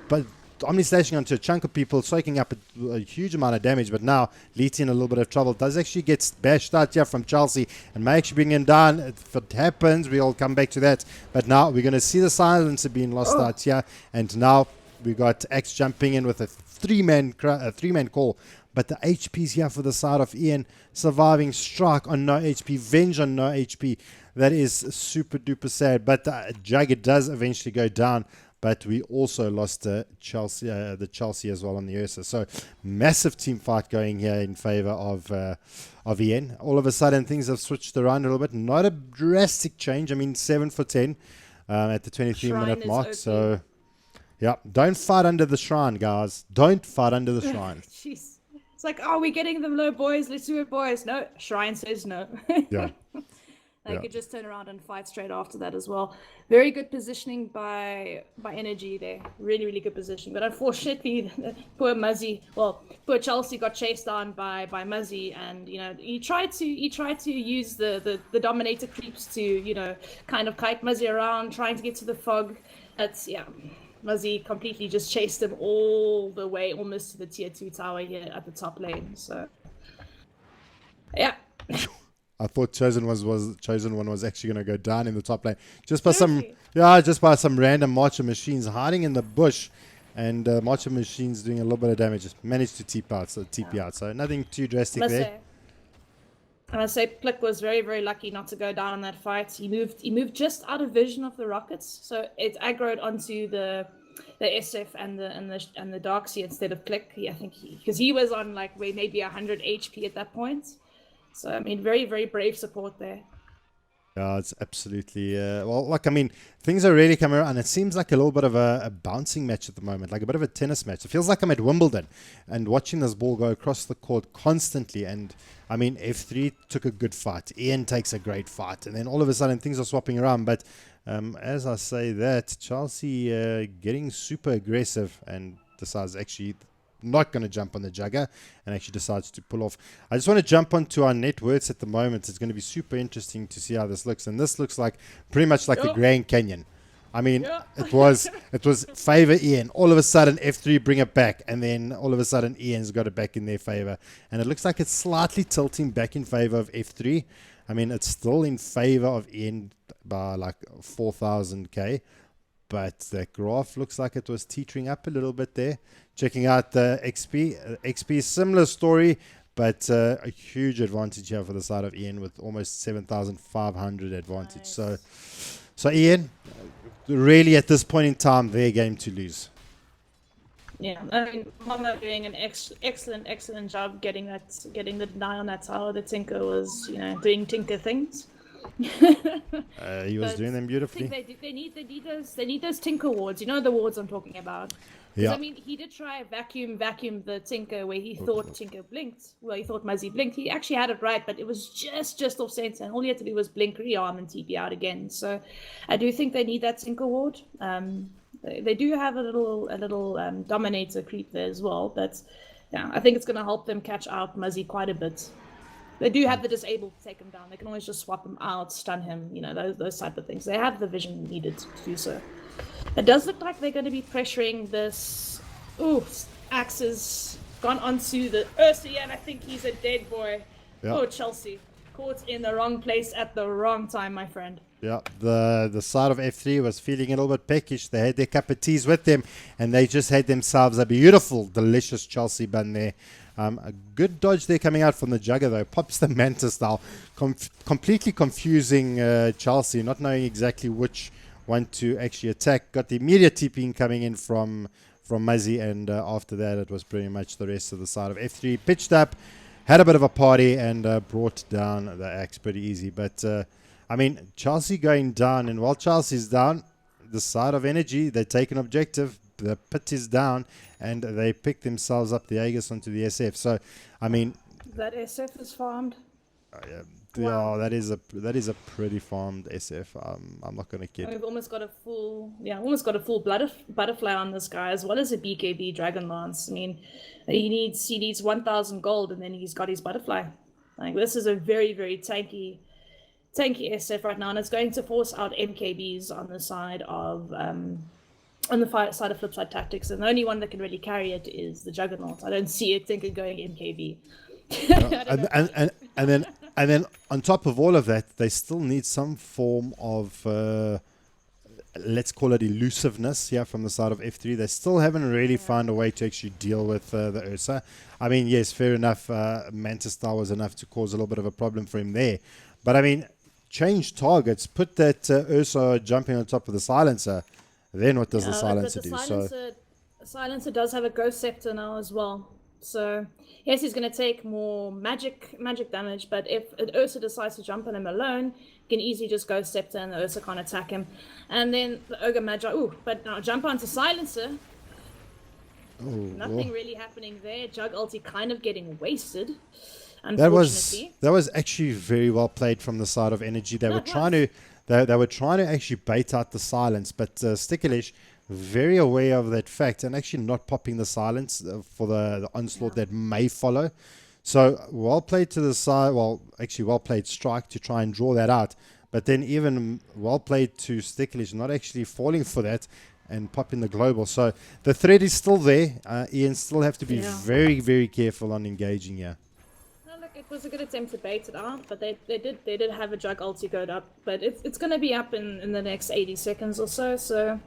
but Omni slashing onto a chunk of people, soaking up a huge amount of damage. But now Leety in a little bit of trouble. Does actually get bashed out here from Chelsea and may actually bring him down. If it happens, we'll come back to that. But now we're going to see the silencer being lost out here. And now we got X jumping in with a three-man call. But the HP's here for the side of Ian. Surviving Strike on no HP. Venge on no HP. That is super duper sad. But Jagger does eventually go down. But we also lost Chelsea as well on the Ursa. So massive team fight going here in favor of Ian. All of a sudden things have switched around a little bit. Not a drastic change. I mean 7 for 10 at the 23-minute mark. So yeah, don't fight under the shrine, guys. Don't fight under the shrine. Jeez. It's like, oh, we're getting them low, boys. Let's do it, boys. No, shrine says no. Yeah. They could just turn around and fight straight after that as well. Very good positioning by Energy there. Really, really good position. But unfortunately, poor Chelsea got chased down by Muzzy, and he tried to use the Dominator creeps to kind of kite Muzzy around, trying to get to the fog. Muzzy completely just chased him all the way almost to the tier 2 tower here at the top lane. So yeah. I thought Chosen One was actually going to go down in the top lane just by some random Marcher machines hiding in the bush, and Marcher machines doing a little bit of damage. Just managed to TP out, so nothing too drastic there. And I say Plick was very, very lucky not to go down in that fight. He moved just out of vision of the rockets, so it aggroed onto the SF and the Darksea instead of Plick. I think because he was on like maybe 100 HP at that point. So I mean, very, very brave support there. Yeah, it's absolutely well. Like I mean, things are really coming around. It seems like a little bit of a bouncing match at the moment, like a bit of a tennis match. It feels like I'm at Wimbledon and watching this ball go across the court constantly. And I mean, F3 took a good fight. Ian takes a great fight, and then all of a sudden things are swapping around. But as I say that, Chelsea getting super aggressive and decides actually not going to jump on the jugger and actually decides to pull off. I just want to jump onto our net worths at the moment. It's going to be super interesting to see how this looks, and this looks like pretty much like the Grand Canyon. I mean, it was favor Ian. All of a sudden F3 bring it back, and then all of a sudden Ian's got it back in their favor, and it looks like it's slightly tilting back in favor of F3. I mean, it's still in favor of Ian by like 4,000k, but the graph looks like it was teetering up a little bit there. Checking out the XP, similar story, but a huge advantage here for the side of Ian with almost 7,500 advantage. Nice. So Ian, really at this point in time, their game to lose. Yeah, I mean, Momo doing an excellent job getting the deny on that tower. The Tinker was, doing Tinker things. He was doing them beautifully. I think they need those Tinker wards. You know the wards I'm talking about. Yeah. I mean, he did try vacuum the Tinker where he thought Tinker blinked. Well, he thought Muzzy blinked. He actually had it right, but it was just off center, and all he had to do was blink, rearm, and TP out again. So, I do think they need that Tinker ward. They do have a little Dominator creep there as well, but yeah, I think it's going to help them catch out Muzzy quite a bit. They do have the disable to take him down. They can always just swap him out, stun him, those type of things. They have the vision needed to do so. It does look like they're going to be pressuring this. Ooh, Axe's gone onto the Ursa, and I think he's a dead boy. Yep. Oh, Chelsea. Caught in the wrong place at the wrong time, my friend. Yeah, the side of F3 was feeling a little bit peckish. They had their cup of teas with them, and they just had themselves a beautiful, delicious Chelsea bun there. A good dodge there coming out from the Jugger, though. Pops the Manta style. Completely confusing Chelsea, not knowing exactly which one to actually attack. Got the immediate TPing coming in from Muzzy, and after that, it was pretty much the rest of the side of F3. Pitched up, had a bit of a party, and brought down the Axe pretty easy. But, I mean, Chelsea going down, and while Chelsea's down, the side of Energy, they take an objective. The pit is down, and they pick themselves up the Aegis onto the SF. So, I mean, that SF is farmed. Yeah, that is a pretty farmed SF. I'm not gonna kid. We've almost got a full butterfly on this guy, as well as a BKB Dragon Lance. I mean, he needs 1,000 gold, and then he's got his butterfly. Like, this is a very, very tanky SF right now, and it's going to force out MKBs on the side of side of Flipside Tactics, and the only one that can really carry it is the Juggernaut. I don't see it thinking going MKB. And then on top of all of that, they still need some form of let's call it elusiveness from the side of F3. They still haven't really found a way to actually deal with the Ursa. I mean, yes, fair enough, Manta Star was enough to cause a little bit of a problem for him there, but I mean, change targets, put that Ursa jumping on top of the silencer. Then what does the silencer do? The silencer does have a Ghost Scepter now as well. So yes, he's going to take more magic damage, but if an Ursa decides to jump on him alone, he can easily just Ghost Scepter and the Ursa can't attack him. And then the Ogre Magi, but now jump onto silencer. Nothing really happening there. Jug ulti kind of getting wasted. That was actually very well played from the side of Energy. They were trying to actually bait out the silence, but Sticklish, very aware of that fact and actually not popping the silence for the onslaught that may follow. So well played to the side. Well, actually well played Strike to try and draw that out, but then even well played to Sticklish not actually falling for that and popping the global. So the threat is still there. Ian still have to be very, very careful on engaging here. It was a good attempt to bait it out, but they did have a Jug ulti go up, but it's going to be up in the next 80 seconds or so, so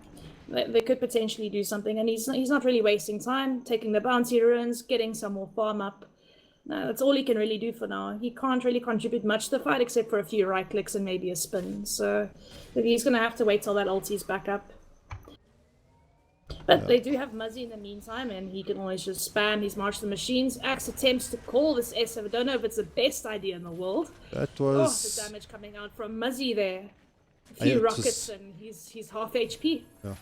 they could potentially do something, and he's not really wasting time, taking the bounty ruins, getting some more farm up. No, that's all he can really do for now. He can't really contribute much to the fight except for a few right clicks and maybe a spin. So he's going to have to wait till that ulti's back up. But they do have Muzzy in the meantime, and he can always just spam his March of the Machines. Axe attempts to call this S7. I don't know if it's the best idea in the world. That Oh, was... the damage coming out from Muzzy there. A few rockets and he's half HP. Yeah.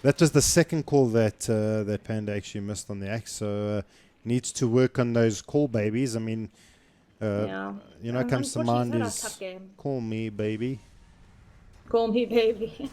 That was the second call that that Panda actually missed on the axe. So needs to work on those call babies. I mean, you know, comes to mind is call me baby. Call me baby.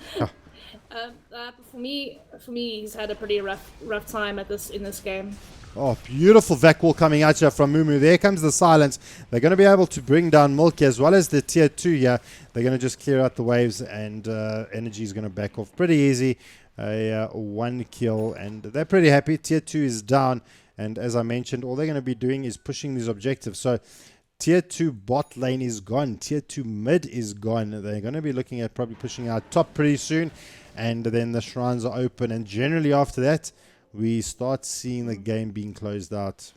For me, he's had a pretty rough time in this game. Oh, beautiful vac wall coming out here from Mumu. There comes the silence. They're going to be able to bring down Milky as well as the tier 2 here. They're going to just clear out the waves, and Energy is going to back off pretty easy. A 1 kill, and they're pretty happy. Tier 2 is down, and as I mentioned, all they're going to be doing is pushing these objectives. So tier 2 bot lane is gone. Tier 2 mid is gone. They're going to be looking at probably pushing out top pretty soon, and then the shrines are open, and generally after that we start seeing the game being closed out.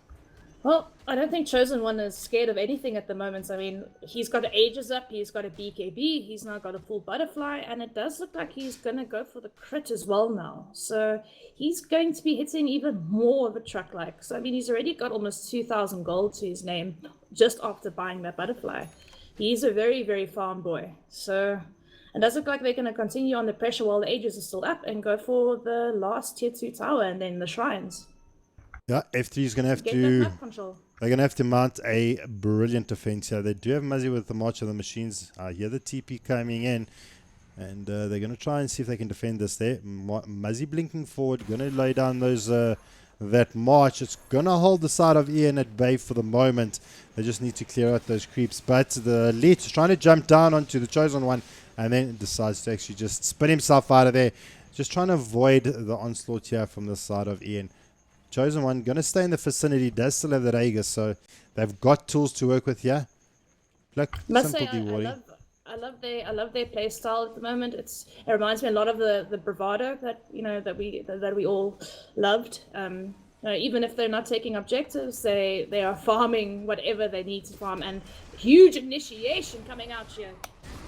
Well, I don't think Chosen One is scared of anything at the moment. I mean, he's got Aegis up, he's got a BKB, he's now got a full butterfly, and it does look like he's going to go for the crit as well now. So he's going to be hitting even more of a truck like. So, I mean, he's already got almost 2,000 gold to his name just after buying that butterfly. He's a very, very farm boy. So it does look like they're going to continue on the pressure while the Aegis is still up and go for the last tier 2 tower and then the shrines. Yeah, F3 is going to have Get to... that map control. They're going to have to mount a brilliant defense here. They do have Muzzy with the March of the Machines. I hear the TP coming in, and they're going to try and see if they can defend this there. Muzzy blinking forward, going to lay down those that March. It's going to hold the side of Ian at bay for the moment. They just need to clear out those creeps. But the Leech is trying to jump down onto the Chosen One, and then decides to actually just spin himself out of there. Just trying to avoid the onslaught here from the side of Ian. Chosen One going to stay in the vicinity, does still have that Aegis, so they've got tools to work with here. Look, Must say, I love their play style at the moment. It reminds me a lot of the bravado that we all loved. Even if they're not taking objectives, they are farming whatever they need to farm, and huge initiation coming out here.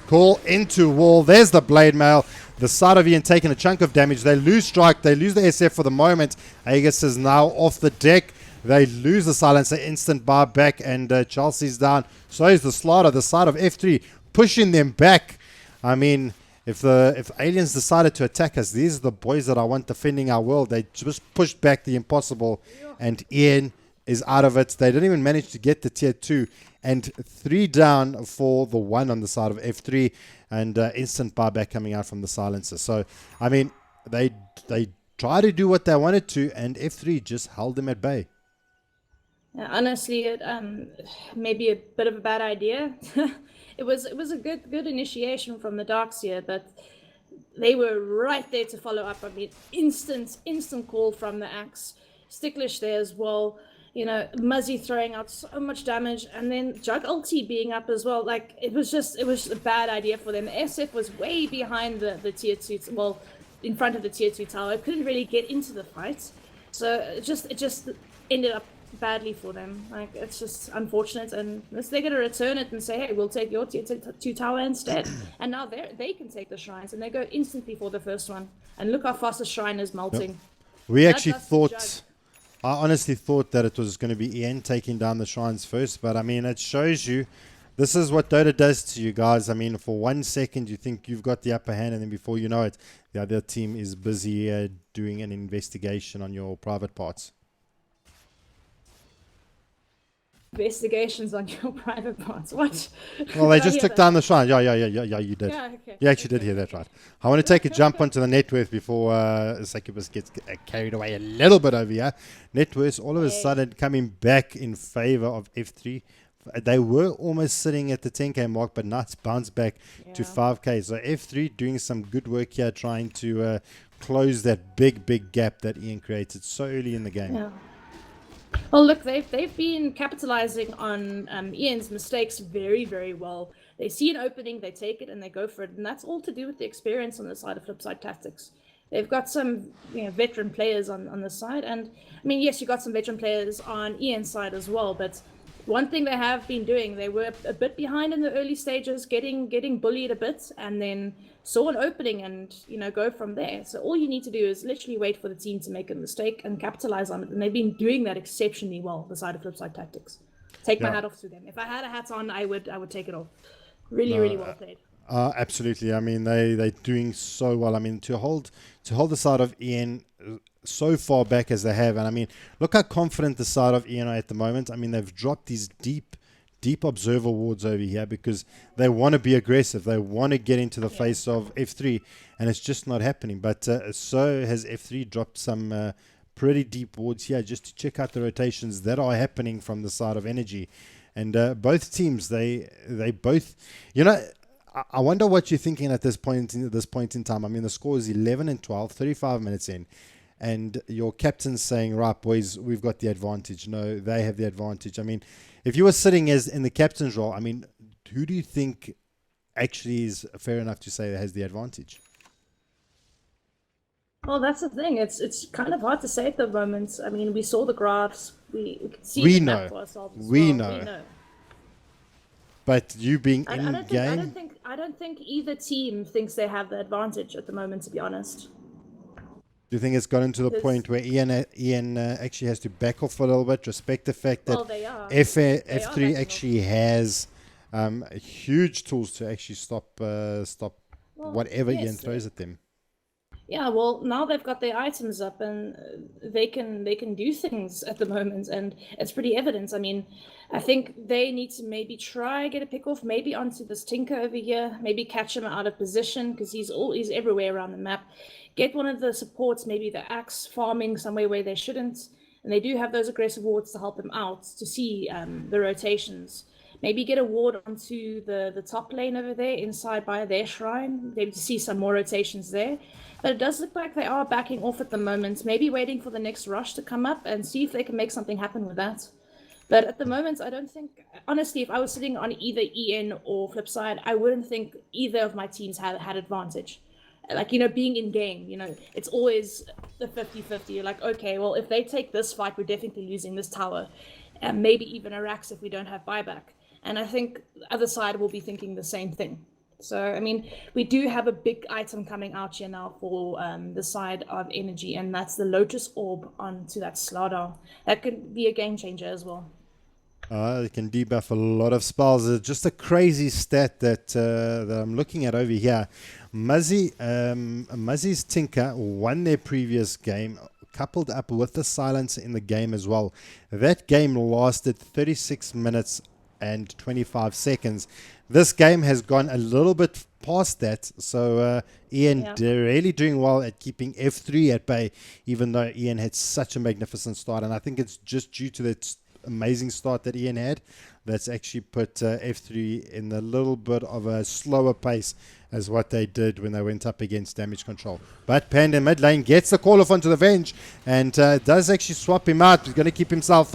Call into wall. There's the blade mail. The side of Ian taking a chunk of damage. They lose strike. They lose the SF for the moment. Aegis is now off the deck. They lose the silencer. Instant bar back, and Chelsea's down. So is the Slaughter. The side of F3 pushing them back. I mean, if aliens decided to attack us, these are the boys that I want defending our world. They just pushed back the impossible, and Ian is out of it. They didn't even manage to get the tier 2. And 3 down for the 1 on the side of F3, and instant buyback coming out from the silencer. So, I mean, they tried to do what they wanted to, and F3 just held them at bay. Yeah, honestly, it maybe a bit of a bad idea. it was a good initiation from the Darks here, but they were right there to follow up. I mean, instant call from the Axe. Sticklish there as well. You know, Muzzy throwing out so much damage, and then Jug ulti being up as well. Like, it was a bad idea for them. The SF was way behind the tier 2, well, in front of the tier 2 tower. It couldn't really get into the fight. So it just ended up badly for them. Like, it's just unfortunate, and they're going to return it and say, hey, we'll take your tier 2 tower instead. And now they can take the shrines, and they go instantly for the first one. And look how fast the shrine is melting. Yep. We actually thought... I honestly thought that it was going to be Ian taking down the shrines first, but I mean, it shows you this is what Dota does to you guys. I mean, for 1 second you think you've got the upper hand, and then before you know it, the other team is busy doing an investigation on your private parts. Investigations on your private parts. What? Well, they just took down the shrine. Yeah, you did. Yeah, okay. You actually did hear that right. I want to take a jump onto the net worth before Succubus gets carried away a little bit over here. Net worth all of a sudden coming back in favor of F3. They were almost sitting at the 10k mark, but now it's bounced back to 5k. So F3 doing some good work here, trying to close that big gap that Ian created so early in the game. Yeah. Well, look, they've been capitalizing on Ian's mistakes very, very well. They see an opening, they take it, and they go for it, and that's all to do with the experience on the side of Flipside Tactics. They've got some veteran players on the side, and I mean, yes, you got some veteran players on Ian's side as well, but one thing they have been doing, they were a bit behind in the early stages, getting bullied a bit, and then saw an opening and, you know, go from there. So all you need to do is literally wait for the team to make a mistake and capitalize on it. And they've been doing that exceptionally well, the side of Flipside Tactics. Take my hat off to them. If I had a hat on, I would take it off. Really well played. Absolutely. I mean, they're doing so well. I mean, to hold the side of Ian so far back as they have, and I mean, look how confident the side of Ian are at the moment. I mean, they've dropped these deep observer wards over here because they want to be aggressive. They want to get into the face of F3, and it's just not happening. But so has F3 dropped some pretty deep wards here just to check out the rotations that are happening from the side of Energy. And both teams, they both, you know, I wonder what you're thinking at this point in time. I mean, the score is 11 and 12, 35 minutes in, and your captain's saying, right, boys, we've got the advantage. No, they have the advantage. I mean, if you were sitting as in the captain's role, I mean, who do you think actually is fair enough to say that has the advantage? Well, that's the thing. It's kind of hard to say at the moment. I mean, we saw the graphs. We could see We the know. map for ourselves as We well. know. But you being I in don't game, think I don't think either team thinks they have the advantage at the moment, to be honest. do you think it's gotten to the Because- point where Ian actually has to back off a little bit, respect the fact that Well, they are. F3 backing off. actually has huge tools to actually stop whatever Ian yes, throws at them? Yeah, well, now they've got their items up and they can do things at the moment, and it's pretty evident. I mean, I think they need to maybe try get a pick off, maybe onto this Tinker over here, maybe catch him out of position because he's everywhere around the map. Get one of the supports, maybe the Axe farming somewhere where they shouldn't, and they do have those aggressive wards to help them out to see the rotations. Maybe get a ward onto the top lane over there, inside by their shrine, maybe to see some more rotations there. But it does look like they are backing off at the moment, maybe waiting for the next rush to come up and see if they can make something happen with that. But at the moment, I don't think, honestly, if I was sitting on either EN or Flipside, I wouldn't think either of my teams had advantage. Like, you know, being in game, you know, it's always the 50-50. You're like, okay, well, if they take this fight, we're definitely losing this tower. And maybe even a Rax if we don't have buyback. And I think the other side will be thinking the same thing. So, I mean, we do have a big item coming out here now for the side of Energy, and that's the Lotus Orb onto that Slardar. That could be a game changer as well. It can debuff a lot of spells. Just a crazy stat that I'm looking at over here. Muzzy's Tinker won their previous game, coupled up with the silence in the game as well. That game lasted 36 minutes and 25 seconds. This game has gone a little bit past that, so Ian really doing well at keeping F3 at bay, even though Ian had such a magnificent start. And I think it's just due to that amazing start that Ian had that's actually put F3 in a little bit of a slower pace as what they did when they went up against damage control. But Panda mid lane gets the call off onto the Venge and does actually swap him out. He's going to keep himself,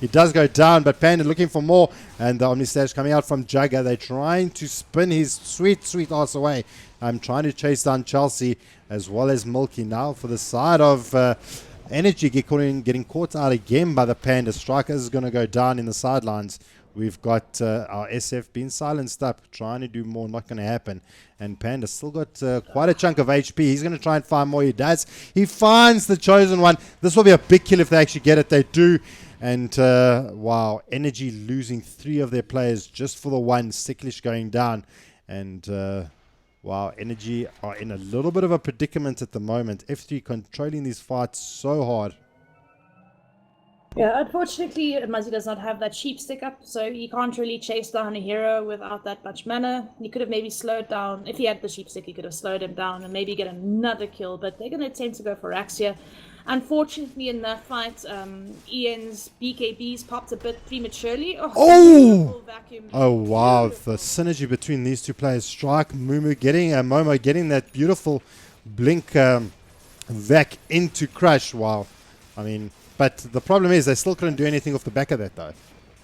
he does go down, but Panda looking for more, and the Omnistash coming out from Jugger. They're trying to spin his sweet ass away. I'm trying to chase down Chelsea as well as Milky now for the side of Energy getting caught out again by the Panda. Striker is going to go down in the sidelines. We've got our SF being silenced up, trying to do more, not going to happen. And Panda still got quite a chunk of HP. He's going to try and find more. He does. He finds the chosen one. This will be a big kill if they actually get it. They do. And wow, Energy losing 3 of their players just for the one. Sicklish going down. And wow, Energy are in a little bit of a predicament at the moment. F3 controlling these fights so hard. Yeah, unfortunately, Muzzy does not have that cheap stick up, so he can't really chase down a hero without that much mana. He could have maybe slowed down, if he had the cheap stick, he could have slowed him down and maybe get another kill, but they're going to attempt to go for Axia. Unfortunately, in that fight, Ian's BKBs popped a bit prematurely. Oh! Vacuum. Oh wow, Beautiful. the synergy between these two players. Strike, Momo getting that beautiful blink vac into Crush. Wow. I mean, but the problem is they still couldn't do anything off the back of that though.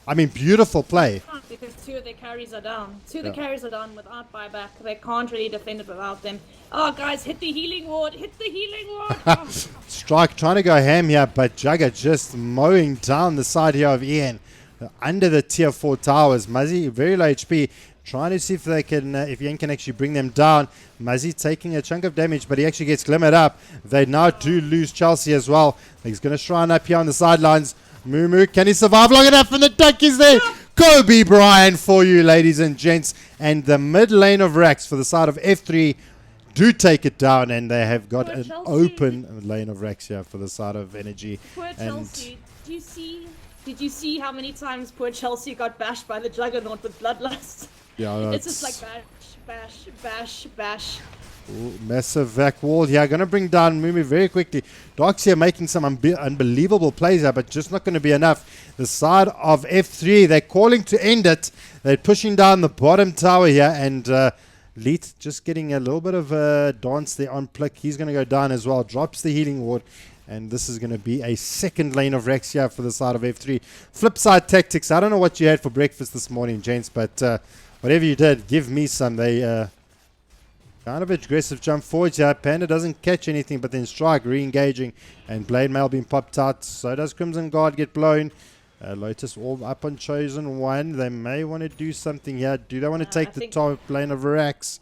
I mean, beautiful play. Because 2 of their carries are down. 2 of the carries are down without buyback. They can't really defend it without them. Oh, guys, hit the healing ward. Hit the healing ward. Oh. Strike trying to go ham here, but Jugger just mowing down the side here of Ian. under the tier 4 towers. Muzzy, very low HP, trying to see if they can, if Yen can actually bring them down. Muzzy taking a chunk of damage, but he actually gets glimmered up. They now do lose Chelsea as well. He's going to shrine up here on the sidelines. Moo, can he survive long enough? And the duck is there. Kobe Bryant for you, ladies and gents. And the mid lane of Rax for the side of F3 do take it down, and they have got an open lane of Rax here for the side of Energy. Poor And Chelsea. Did you see how many times poor Chelsea got bashed by the Juggernaut with Bloodlust? yeah, It's just like bash. Ooh, massive vac wall here. Going to bring down Mumu very quickly. Dark's here making some unbelievable plays here, but just not going to be enough. The side of F3, they're calling to end it. They're pushing down the bottom tower here, and Leet just getting a little bit of a dance there on Plick. He's going to go down as well. Drops the healing ward. And this is going to be a second lane of Rex here for the side of F3. Flipside tactics. I don't know what you had for breakfast this morning, gents, but whatever you did, give me some. They kind of aggressive jump forward here. Panda doesn't catch anything, but then Strike re-engaging. And Blade Mail being popped out. So does Crimson Guard get blown. Lotus all up on Chosen One. They may want to do something here. Do they want to take the top lane of Rex?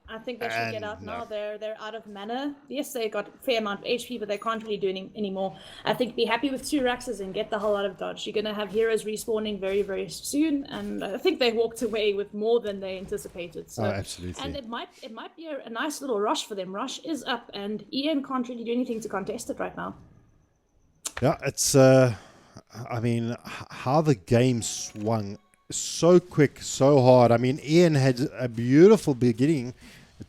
I think they should get out now. They're out of mana. Yes, they got a fair amount of HP, but they can't really do anymore. I think be happy with 2 Raxes and get the hell out of dodge. You're going to have heroes respawning very, very soon, and I think they walked away with more than they anticipated. So, absolutely. And it might be a nice little rush for them. Rush is up, and Ian can't really do anything to contest it right now. Yeah, it's I mean, how the game swung so quick, so hard. I mean, Ian had a beautiful beginning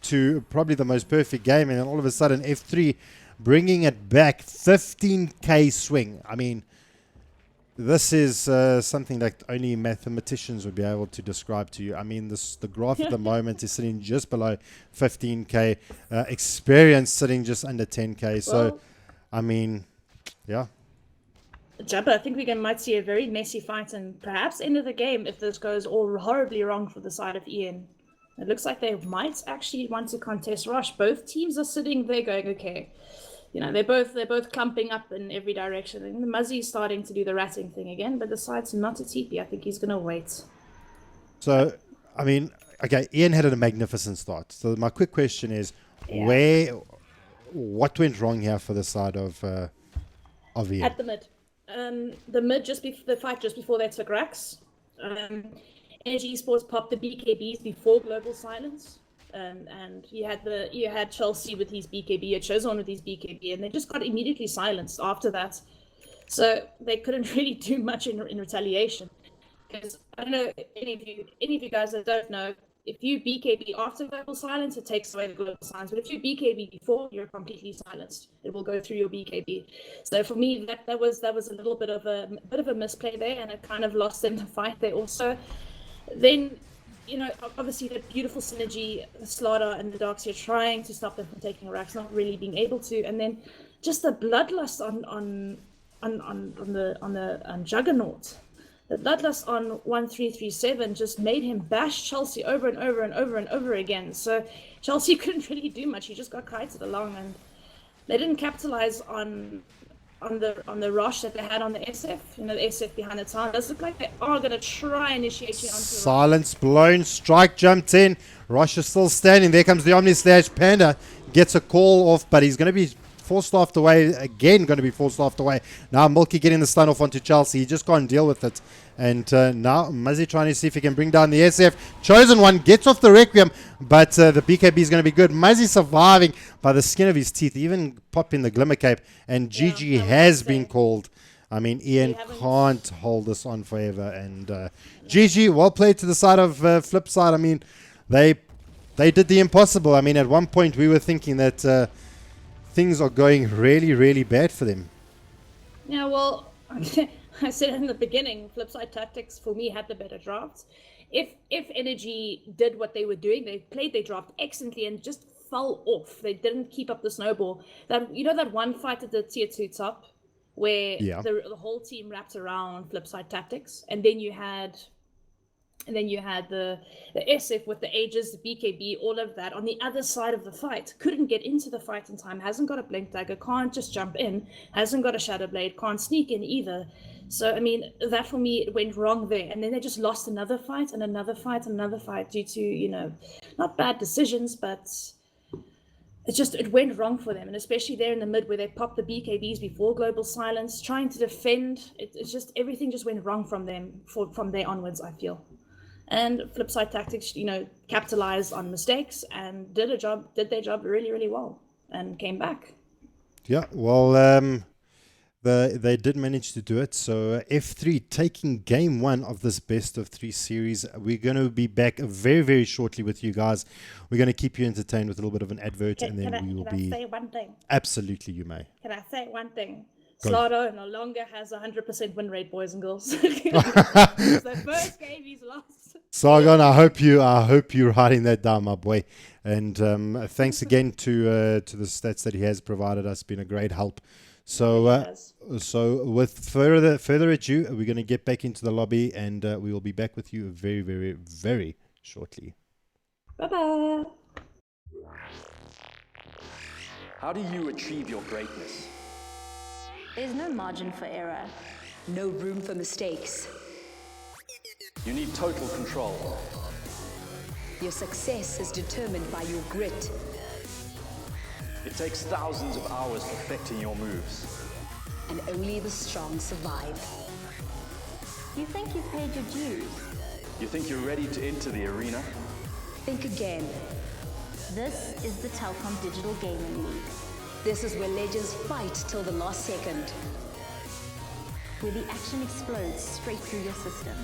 to probably the most perfect game, and then all of a sudden F3 bringing it back, 15k swing. I mean, this is something that only mathematicians would be able to describe to you. I mean, the graph at the moment is sitting just below 15k, experience sitting just under 10k. So, Well, I mean, yeah. Jabba, I think we might see a very messy fight and perhaps end of the game if this goes all horribly wrong for the side of Ian. It looks like they might actually want to contest Rush. Both teams are sitting there going, okay. You know, they're both clumping up in every direction. And the Muzzy's starting to do the ratting thing again, but decides not to TP. I think he's going to wait. So, I mean, okay, Ian had a magnificent start. So my quick question is, what went wrong here for the side of Ian? At the mid. The mid, the fight just before they took Rax. Energy Esports popped the BKBs before Global Silence. And you had Chelsea with his BKB, you had Chosen with his BKB, and they just got immediately silenced after that. So they couldn't really do much in retaliation. Because I don't know any of you guys that don't know, if you BKB after Global Silence, it takes away the Global Silence. But if you BKB before, you're completely silenced. It will go through your BKB. So for me, that was a little bit of a misplay there, and it kind of lost them the fight there also. Then, you know, obviously the beautiful synergy, Slaughter and the Darks here trying to stop them from taking Rax, not really being able to, and then just the bloodlust on the Juggernaut. The bloodlust on 1337 just made him bash Chelsea over and over and over and over again. So Chelsea couldn't really do much. He just got kited along, and they didn't capitalize on the rush that they had on the SF. You know, the SF behind the tower. It does look like they are going to try initiate you onto Silence blown. Strike jumped in. Rush is still standing. There comes the Omni Slash. Panda gets a call off, but he's going to be forced off the way again. Going to be forced off the way. Now Milky getting the stun off onto Chelsea. He just can't deal with it. And now Muzzy trying to see if he can bring down the SF. Chosen One gets off the Requiem, but the BKB is going to be good. Muzzy surviving by the skin of his teeth, even popping the Glimmer Cape. And GG has been called. I mean, Ian can't hold this on forever. And GG, well played to the side of Flipside. I mean, they did the impossible. I mean, at one point we were thinking that things are going really, really bad for them. Yeah, well, I said in the beginning, Flipside Tactics for me had the better drafts. If Energy did what they were doing, they played their draft excellently and just fell off. They didn't keep up the snowball. That one fight at the tier 2 top where the whole team wrapped around Flipside Tactics, and then you had And then you had the SF with the Aegis, the BKB, all of that on the other side of the fight. Couldn't get into the fight in time, hasn't got a Blink Dagger, can't just jump in, hasn't got a Shadow Blade, can't sneak in either. So, I mean, that for me, it went wrong there. And then they just lost another fight and another fight and another fight due to, you know, not bad decisions, but it went wrong for them. And especially there in the mid where they popped the BKBs before Global Silence, trying to defend, it's just, everything just went wrong from them from there onwards, I feel. And Flipside Tactics, you know, capitalized on mistakes and did their job really, really well and came back. Yeah, well, they did manage to do it. So F3 taking game 1 of this best of 3 series. We're going to be back very, very shortly with you guys. We're going to keep you entertained with a little bit of an advert, and then we will be... Can I say one thing? Absolutely, you may. Can I say one thing? Go. Slaughter no longer has 100% win rate, boys and girls. It's the first game he's lost. Sargon, I hope you're writing that down, my boy. And thanks again to the stats that he has provided us. Been a great help. So with further ado, we're going to get back into the lobby, and we will be back with you very, very, very shortly. Bye-bye. How do you achieve your greatness? There's no margin for error. No room for mistakes. You need total control. Your success is determined by your grit. It takes thousands of hours perfecting your moves. And only the strong survive. You think you've paid your dues? You think you're ready to enter the arena? Think again. This is the Telkom Digital Gaming League, This is where legends fight till the last second. where the action explodes straight through your system.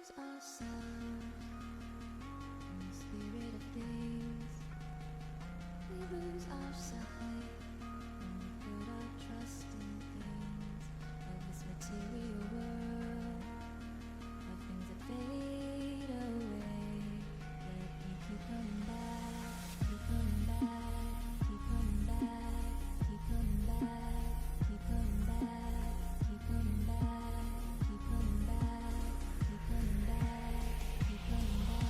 lose ourselves in the spirit of things. We lose our sight when we put our trust in things of this material world, of things that fade away. Yet we keep coming back, keep coming back, keep coming back, keep coming back, keep coming back, keep coming back, keep coming back, keep coming back, keep coming back, keep coming back, keep coming back.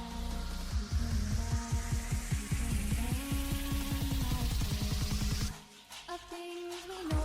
Of things we know.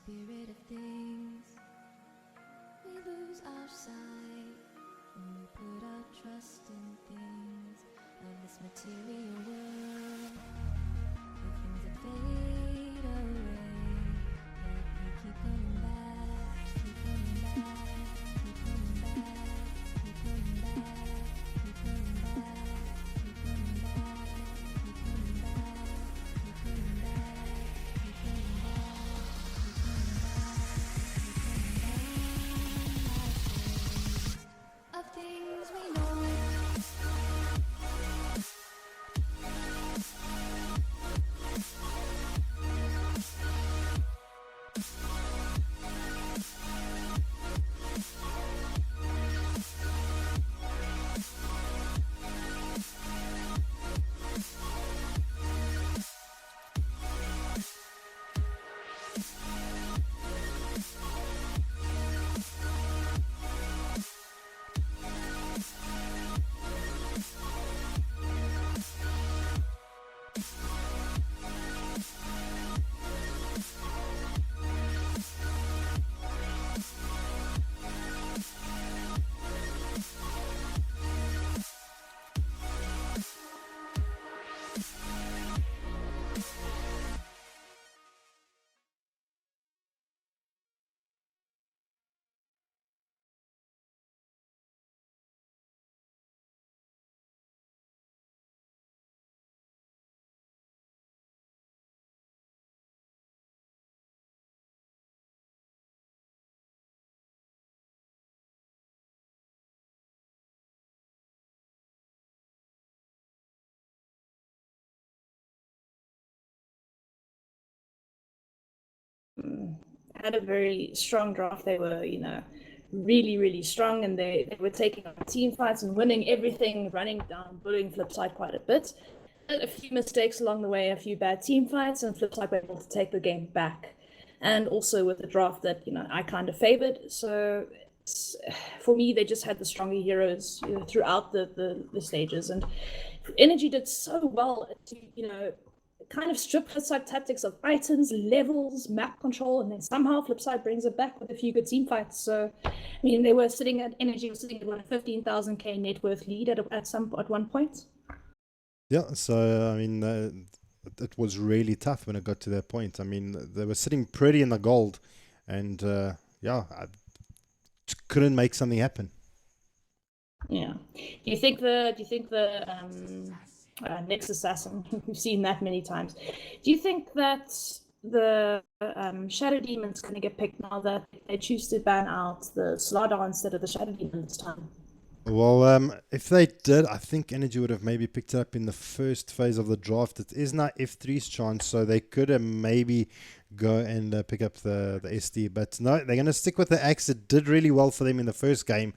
Spirit of things, we lose our sight when we put our trust in things of this material world, of things that fade away. Yet we keep coming back, keep coming back, keep coming back, keep coming back, keep coming back, keep coming back, keep coming back, keep coming back, keep coming back. Of things we know. Had a very strong draft. They were, really, really strong, and they were taking on team fights and winning everything, running down, bullying Flipside quite a bit. Had a few mistakes along the way, a few bad team fights, and Flipside were able to take the game back. And also with the draft that, I kind of favored. So for me, they just had the stronger heroes throughout the stages. And Energy did so well to, kind of strip Flipside tactics of items, levels, map control, and then somehow Flipside brings it back with a few good team fights. So, they were sitting at Energy was sitting at a 15,000k net worth lead at one point. Yeah, so it was really tough when it got to that point. They were sitting pretty in the gold, and couldn't make something happen. Yeah. Do you think the Nyx assassin? We've seen that many times. Do you think that the Shadow Demon's going to get picked now that they choose to ban out the Slardar instead of the Shadow Demon this time? Well, if they did, I think Energy would have maybe picked it up in the first phase of the draft. It is now F3's chance, so they could have maybe go and pick up the SD. But no, they're going to stick with the Axe. It did really well for them in the first game.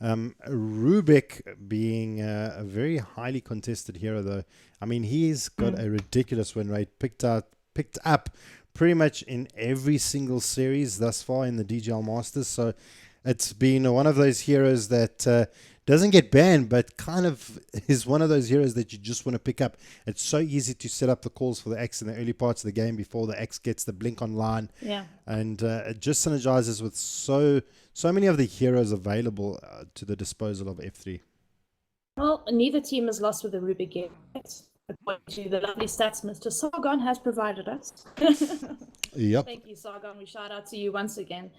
Rubik being a very highly contested hero, though. I mean, he's got a ridiculous win rate, picked up pretty much in every single series thus far in the DGL Masters. So it's been one of those heroes that doesn't get banned, but kind of is one of those heroes that you just want to pick up. It's so easy to set up the calls for the X in the early parts of the game before the X gets the blink online. Yeah. And it just synergizes with so many of the heroes available to the disposal of F3. Well, neither team has lost with the Rubik yet. According to the lovely stats Mr. Sargon has provided us. Yep. Thank you, Sargon. We shout out to you once again.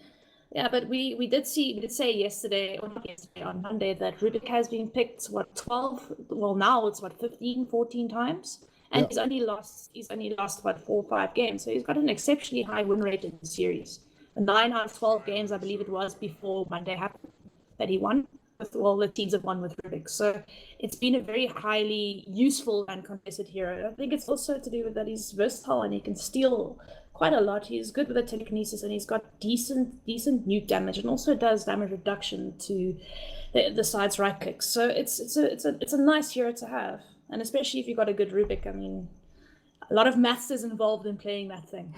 Yeah, but we did say yesterday, or not yesterday, on Monday, that Rubik has been picked, 12, well now it's 15, 14 times. And Yeah. he's only lost about 4 or 5 games. So he's got an exceptionally high win rate in the series. 9 out of 12 games, I believe it was, before Monday happened, that he won. With all the teams have won with Rubik. So it's been a very highly useful and contested hero. I think it's also to do with that he's versatile and he can steal quite a lot. He's good with the telekinesis and he's got decent nuke damage and also does damage reduction to the side's right clicks. So it's a nice hero to have, and especially if you've got a good Rubik. I mean, a lot of maths is involved in playing that thing.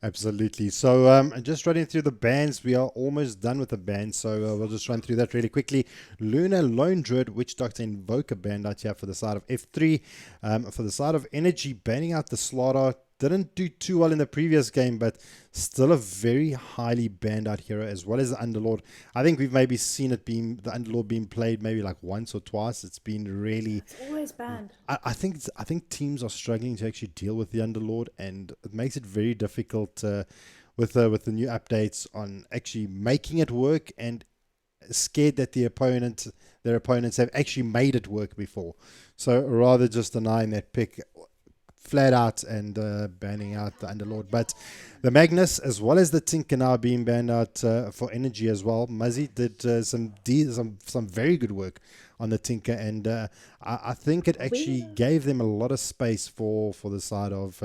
Absolutely. So just running through the bans, we are almost done with the bans, so we'll just run through that really quickly. Luna, Lone Druid, Witch Doctor, Invoker banned out here for the side of F3. For the side of Energy, banning out the Slaughter. Didn't do too well in the previous game, but still a very highly banned out hero, as well as the Underlord. I think we've maybe seen the Underlord being played maybe like once or twice. It's been really... It's always banned. I think teams are struggling to actually deal with the Underlord, and it makes it very difficult with the new updates on actually making it work, and scared that their opponents have actually made it work before. So rather just denying that pick flat out and banning out the Underlord. But the Magnus as well as the Tinker now being banned out for Energy as well. Muzzy did some very good work on the Tinker, and I think it actually gave them a lot of space for the side of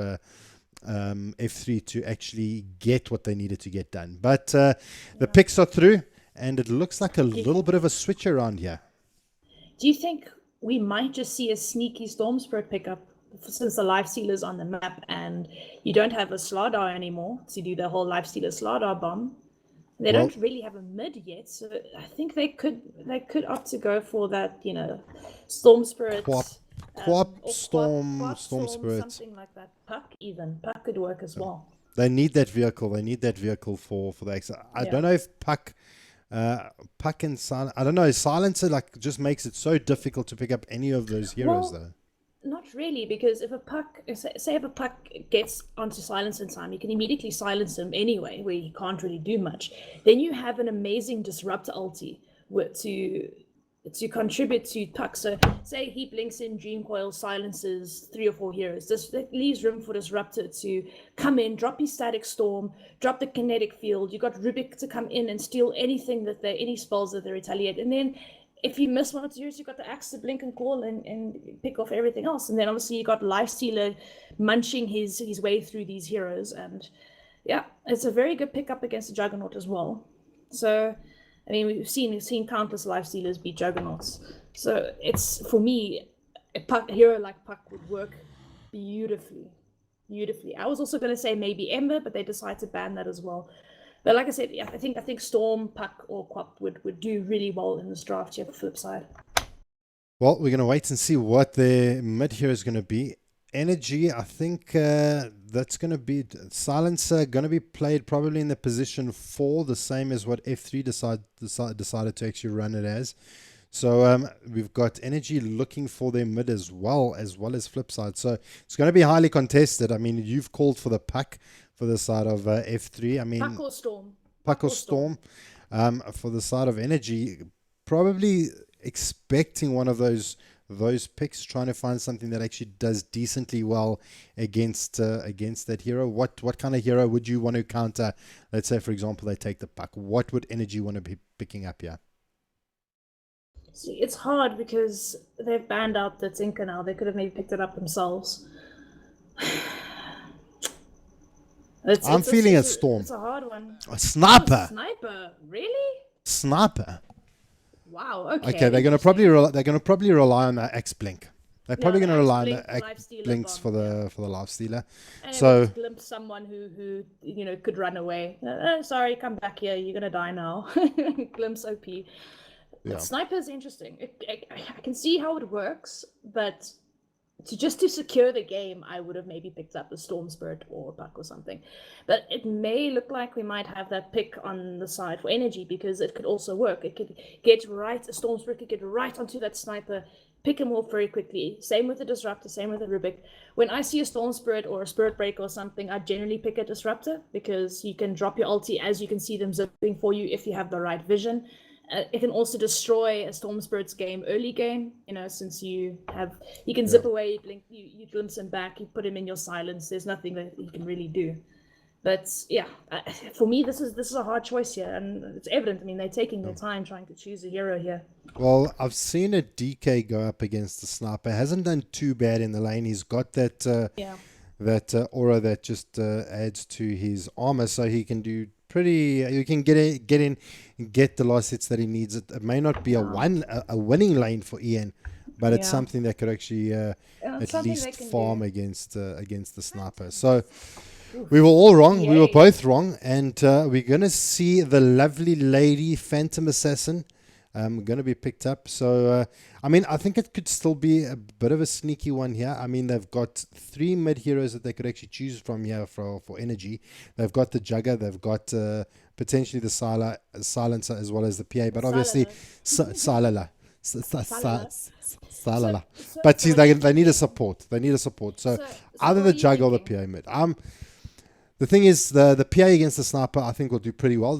F3 to actually get what they needed to get done. But the picks are through, and it looks like a little bit of a switch around here. Do you think we might just see a sneaky Storm Spirit pickup since the Life Stealer's on the map and you don't have a Slardar anymore to do the whole Life Stealer Slardar bomb? They don't really have a mid yet, so I think they could opt to go for that, Storm Spirit. Storm Spirit. Something like that. Puck could work as well. They need that vehicle. They need that vehicle for the X. I don't know if Puck and I don't know. Silencer just makes it so difficult to pick up any of those heroes though. Not really, because if a Puck gets onto silence in time, you can immediately silence him anyway, where he can't really do much. Then you have an amazing disruptor ulti to contribute to Puck. So say he blinks in Dream Coil, silences 3 or 4 heroes. That leaves room for Disruptor to come in, drop his Static Storm, drop the Kinetic Field. You got Rubik to come in and steal any spells that they retaliate. And then if you miss one or 2 heroes, you got the Axe to blink and call and pick off everything else. And then obviously you got Lifestealer munching his way through these heroes. And yeah, it's a very good pickup against the Juggernaut as well. So I mean, we've seen countless Lifestealers beat Juggernauts. So it's, for me, a hero like Puck would work beautifully. I was also going to say maybe Ember, but they decided to ban that as well. But like I said, yeah, I think Storm, Puck, or Quap would do really well in this draft here for Flipside. Well, we're going to wait and see what the mid hero is going to be. Energy, I think that's going to be Silencer, going to be played probably in the position 4, the same as what F3 decided to actually run it as. So we've got Energy looking for their mid as well as Flipside. So it's going to be highly contested. I mean, you've called for the Puck. for the side of F3. I mean, Puck or Storm? Puck or Storm. For the side of Energy, probably expecting one of those picks, trying to find something that actually does decently well against that hero. What kind of hero would you want to counter? Let's say, for example, they take the Puck. What would Energy want to be picking up here? See, it's hard because they've banned out the Tinker now. They could have maybe picked it up themselves. I'm feeling a Storm. It's a hard one. A Sniper. Oh, Sniper, really? Sniper. Wow. Okay. Okay, they're gonna probably rely on the X Blink. They're probably the going to rely on X-Blink, the X Life Stealer Blinks bomb, for the Life Stealer. And So it would glimpse someone who could run away. Sorry, come back here. You're gonna die now. Glimpse OP. Yeah. Sniper is interesting. I can see how it works, but to secure the game, I would have maybe picked up the Storm Spirit or a Puck or something. But it may look like we might have that pick on the side for Energy because it could also work. It could get right, a Storm Spirit could get right onto that Sniper, pick him off very quickly. Same with the Disruptor, same with the Rubik. When I see a Storm Spirit or a Spirit Break or something, I generally pick a Disruptor because you can drop your ulti as you can see them zipping for you if you have the right vision. It can also destroy a Storm Spirit's game early game, since you can zip away, you blink, you glimpse him back, you put him in your silence. There's nothing that you can really do. But yeah, for me, this is a hard choice here, and it's evident. I mean, they're taking their time trying to choose a hero here. Well, I've seen a DK go up against the Sniper. Hasn't done too bad in the lane. He's got that that aura that just adds to his armor, so he can do pretty. You can get in, get the last hits that he needs. It may not be a winning lane for Ian, but it's something that could actually at least farm against the Sniper. So we were all wrong. Yay. We were both wrong, and we're gonna see the lovely lady Phantom Assassin going to be picked up. So I mean, I think it could still be a bit of a sneaky one here. I mean, they've got 3 mid heroes that they could actually choose from here for Energy. They've got the Jugger, they've got potentially the Silencer as well as the PA, but obviously Salala. But see, they need a support. They need a support. So either the Jugger or the PA mid. The thing is, the PA against the Sniper, I think, will do pretty well.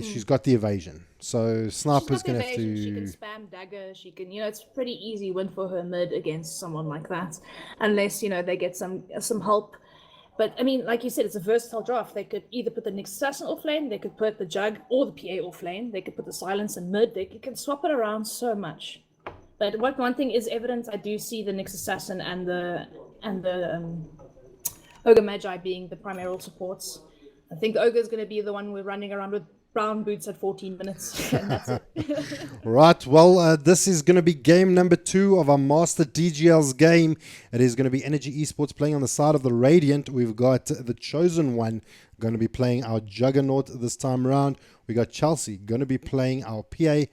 She's got the evasion. So Sniper's going to have to... She can spam dagger. She can, it's a pretty easy win for her mid against someone like that. Unless, they get some help. But, I mean, like you said, it's a versatile draft. They could either put the Nyx Assassin off lane, they could put the Jug or the PA off lane, they could put the Silence in mid. They can swap it around so much. But one thing is evident, I do see the Nyx Assassin and the Ogre Magi being the primary supports. I think the Ogre is going to be the one we're running around with brown boots at 14 minutes. And that's it. Right, well, this is going to be game number 2 of our Master DGL's game. It is going to be Energy Esports playing on the side of the Radiant. We've got the Chosen One going to be playing our Juggernaut this time around. We got Chelsea going to be playing our PA.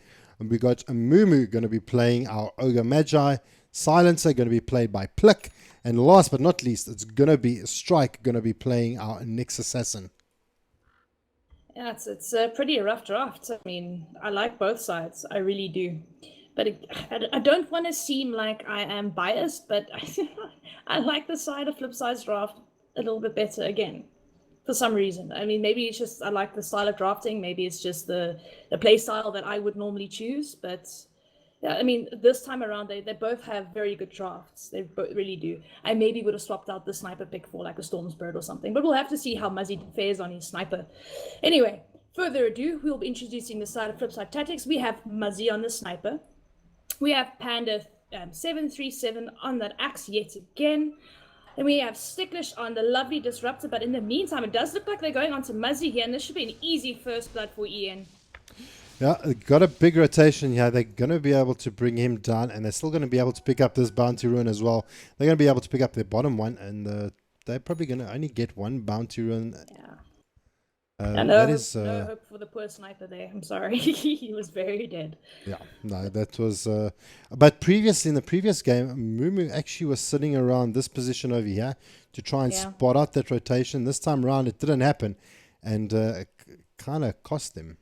And we got Mumu going to be playing our Ogre Magi. Silencer going to be played by Plick. And last but not least, it's going to be Strike going to be playing our Nyx Assassin. Yeah, it's a pretty rough draft. I mean, I like both sides. I really do. But I don't want to seem like I am biased, but I like the side of Flipside's draft a little bit better again, for some reason. I mean, maybe it's just I like the style of drafting. Maybe it's just the play style that I would normally choose. But yeah, I mean, this time around, they both have very good drafts. They both really do. I maybe would have swapped out the Sniper pick for like a Storm Spirit or something, but we'll have to see how Muzzy fares on his Sniper. Anyway, further ado, we'll be introducing the side of Flipside Tactics. We have Muzzy on the Sniper. We have Panda 737 on that axe yet again. Then we have Sticklish on the lovely Disruptor, but in the meantime, it does look like they're going on to Muzzy here, and this should be an easy first blood for Ian. Yeah, got a big rotation here. They're going to be able to bring him down, and they're still going to be able to pick up this Bounty Rune as well. They're going to be able to pick up their bottom one, and they're probably going to only get 1 Bounty Rune. Yeah. No hope for the poor Sniper there. I'm sorry. He was very dead. Yeah, no, that was... but previously, in the previous game, Mumu actually was sitting around this position over here to try and spot out that rotation. This time around, it didn't happen, and it kind of cost them.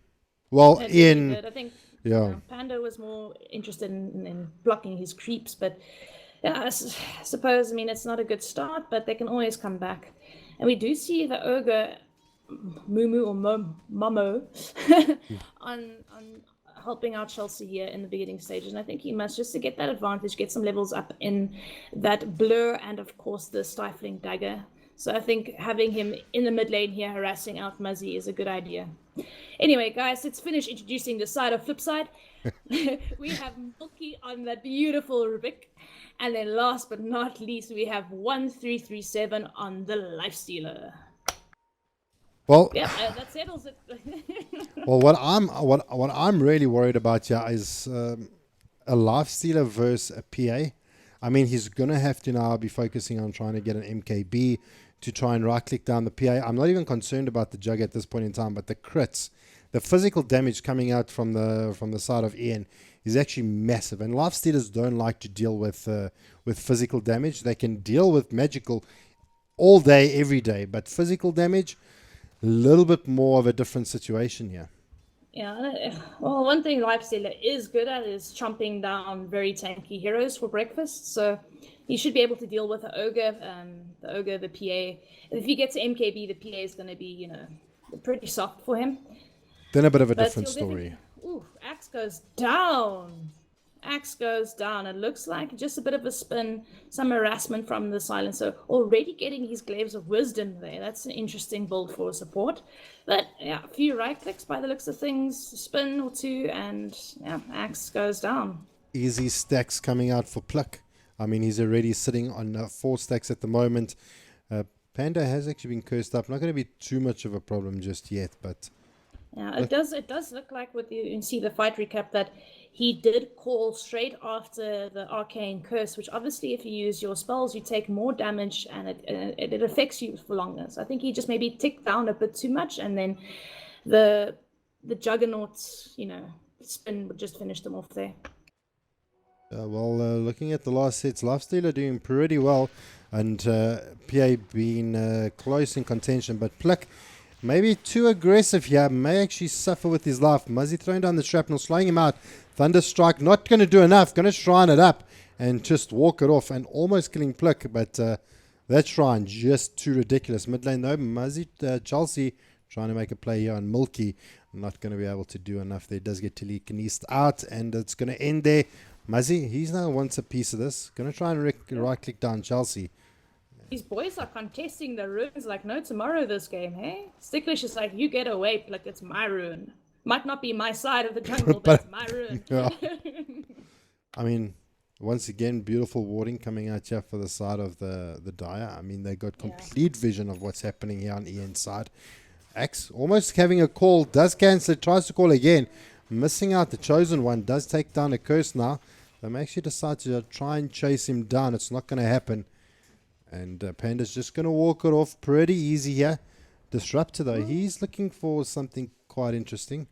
Well, I think Panda was more interested in blocking his creeps, but yeah, I suppose, I mean, it's not a good start, but they can always come back. And we do see the ogre Mumu or Momo on helping out Chelsea here in the beginning stages. And I think he must, just to get that advantage, get some levels up in that blur and of course the stifling dagger. So I think having him in the mid lane here harassing out Muzzy is a good idea. Anyway, guys, let's finish introducing the side of Flipside. We have Milky on that beautiful Rubik. And then last but not least, we have 1337 on the Lifestealer. Well, Yeah, that settles it. well, what I'm really worried about here is a life stealer versus a PA. I mean, he's gonna have to now be focusing on trying to get an MKB to try and right click down the PA. I'm not even concerned about the jug at this point in time, but the crits, the physical damage coming out from the side of Ian is actually massive. And life stealers don't like to deal with physical damage. They can deal with magical all day, every day, but physical damage, a little bit more of a different situation here. Yeah, well, one thing Lifestealer is good at is chomping down very tanky heroes for breakfast. So he should be able to deal with the ogre, the PA. If he gets MKB, the PA is going to be, you know, pretty soft for him. Then a bit of a But different he'll story. Ooh, Axe goes down. Axe goes down. It looks like just a bit of a spin, some harassment from the silencer. Already getting his Glaives of Wisdom there. That's an interesting build for support. But yeah, a few right clicks by the looks of things, spin or two, and yeah, Axe goes down. Easy stacks coming out for Pluck. I mean, he's already sitting on 4 stacks at the moment. Panda has actually been cursed up. Not going to be too much of a problem just yet, but Yeah, it does look like with you can see the fight recap that he did call straight after the arcane curse, which obviously if you use your spells you take more damage and it affects you for longer. So I think he just maybe ticked down a bit too much, and then the juggernauts, you know, spin would just finish them off there. looking at the last sets, Lifestealer doing pretty well, and PA being close in contention, but Pluck maybe too aggressive here, may actually suffer with his life. Muzzy throwing down the shrapnel, slowing him out. Thunderstrike not going to do enough, going to shrine it up and just walk it off and almost killing Pluck, but that shrine just too ridiculous. Mid lane though, Muzzy, Chelsea trying to make a play here on Milky, not going to be able to do enough there. Does get telekinesed out and it's going to end there. Muzzy, he's now wants a piece of this, going to try and right click down Chelsea. These boys are contesting the runes like no tomorrow this game, hey? Sticklish is like, you get away, like it's my rune. Might not be my side of the jungle, but it's my rune. Yeah. I mean, once again, beautiful warding coming out here for the side of the Dire. I mean, they got complete vision of what's happening here on Ian's side. Axe almost having a call, does cancel it, tries to call again. Missing out the chosen one, does take down a curse now. They may actually decide to try and chase him down. It's not going to happen. And Panda's just going to walk it off pretty easy here. Disruptor, though, he's looking for something quite interesting.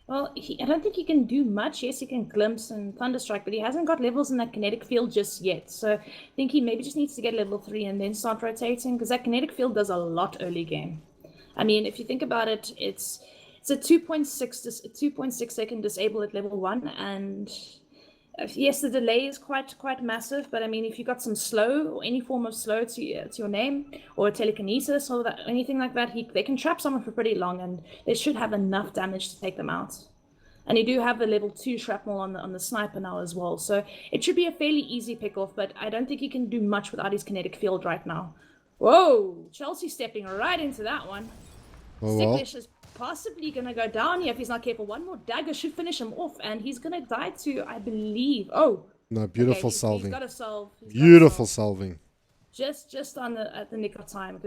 Well, I don't think he can do much. Yes, he can glimpse and Thunderstrike, but he hasn't got levels in that kinetic field just yet. So I think he maybe just needs to get level 3 and then start rotating, because that kinetic field does a lot early game. I mean, if you think about it, it's a 2.6 second disable at level 1, and yes, the delay is quite massive, but I mean, if you got some slow or any form of slow to your name, or a telekinesis or anything like that, they can trap someone for pretty long, and they should have enough damage to take them out. And you do have the level 2 shrapnel on the sniper now as well, so it should be a fairly easy pick off. But I don't think he can do much without his kinetic field right now. Whoa, Chelsea stepping right into that one. Sticklish is possibly going to go down here if he's not careful. One more dagger should finish him off, and he's going to die to, I believe. Oh, no, beautiful okay, solving. He's got to solve. Beautiful solving. Just at the nick of time.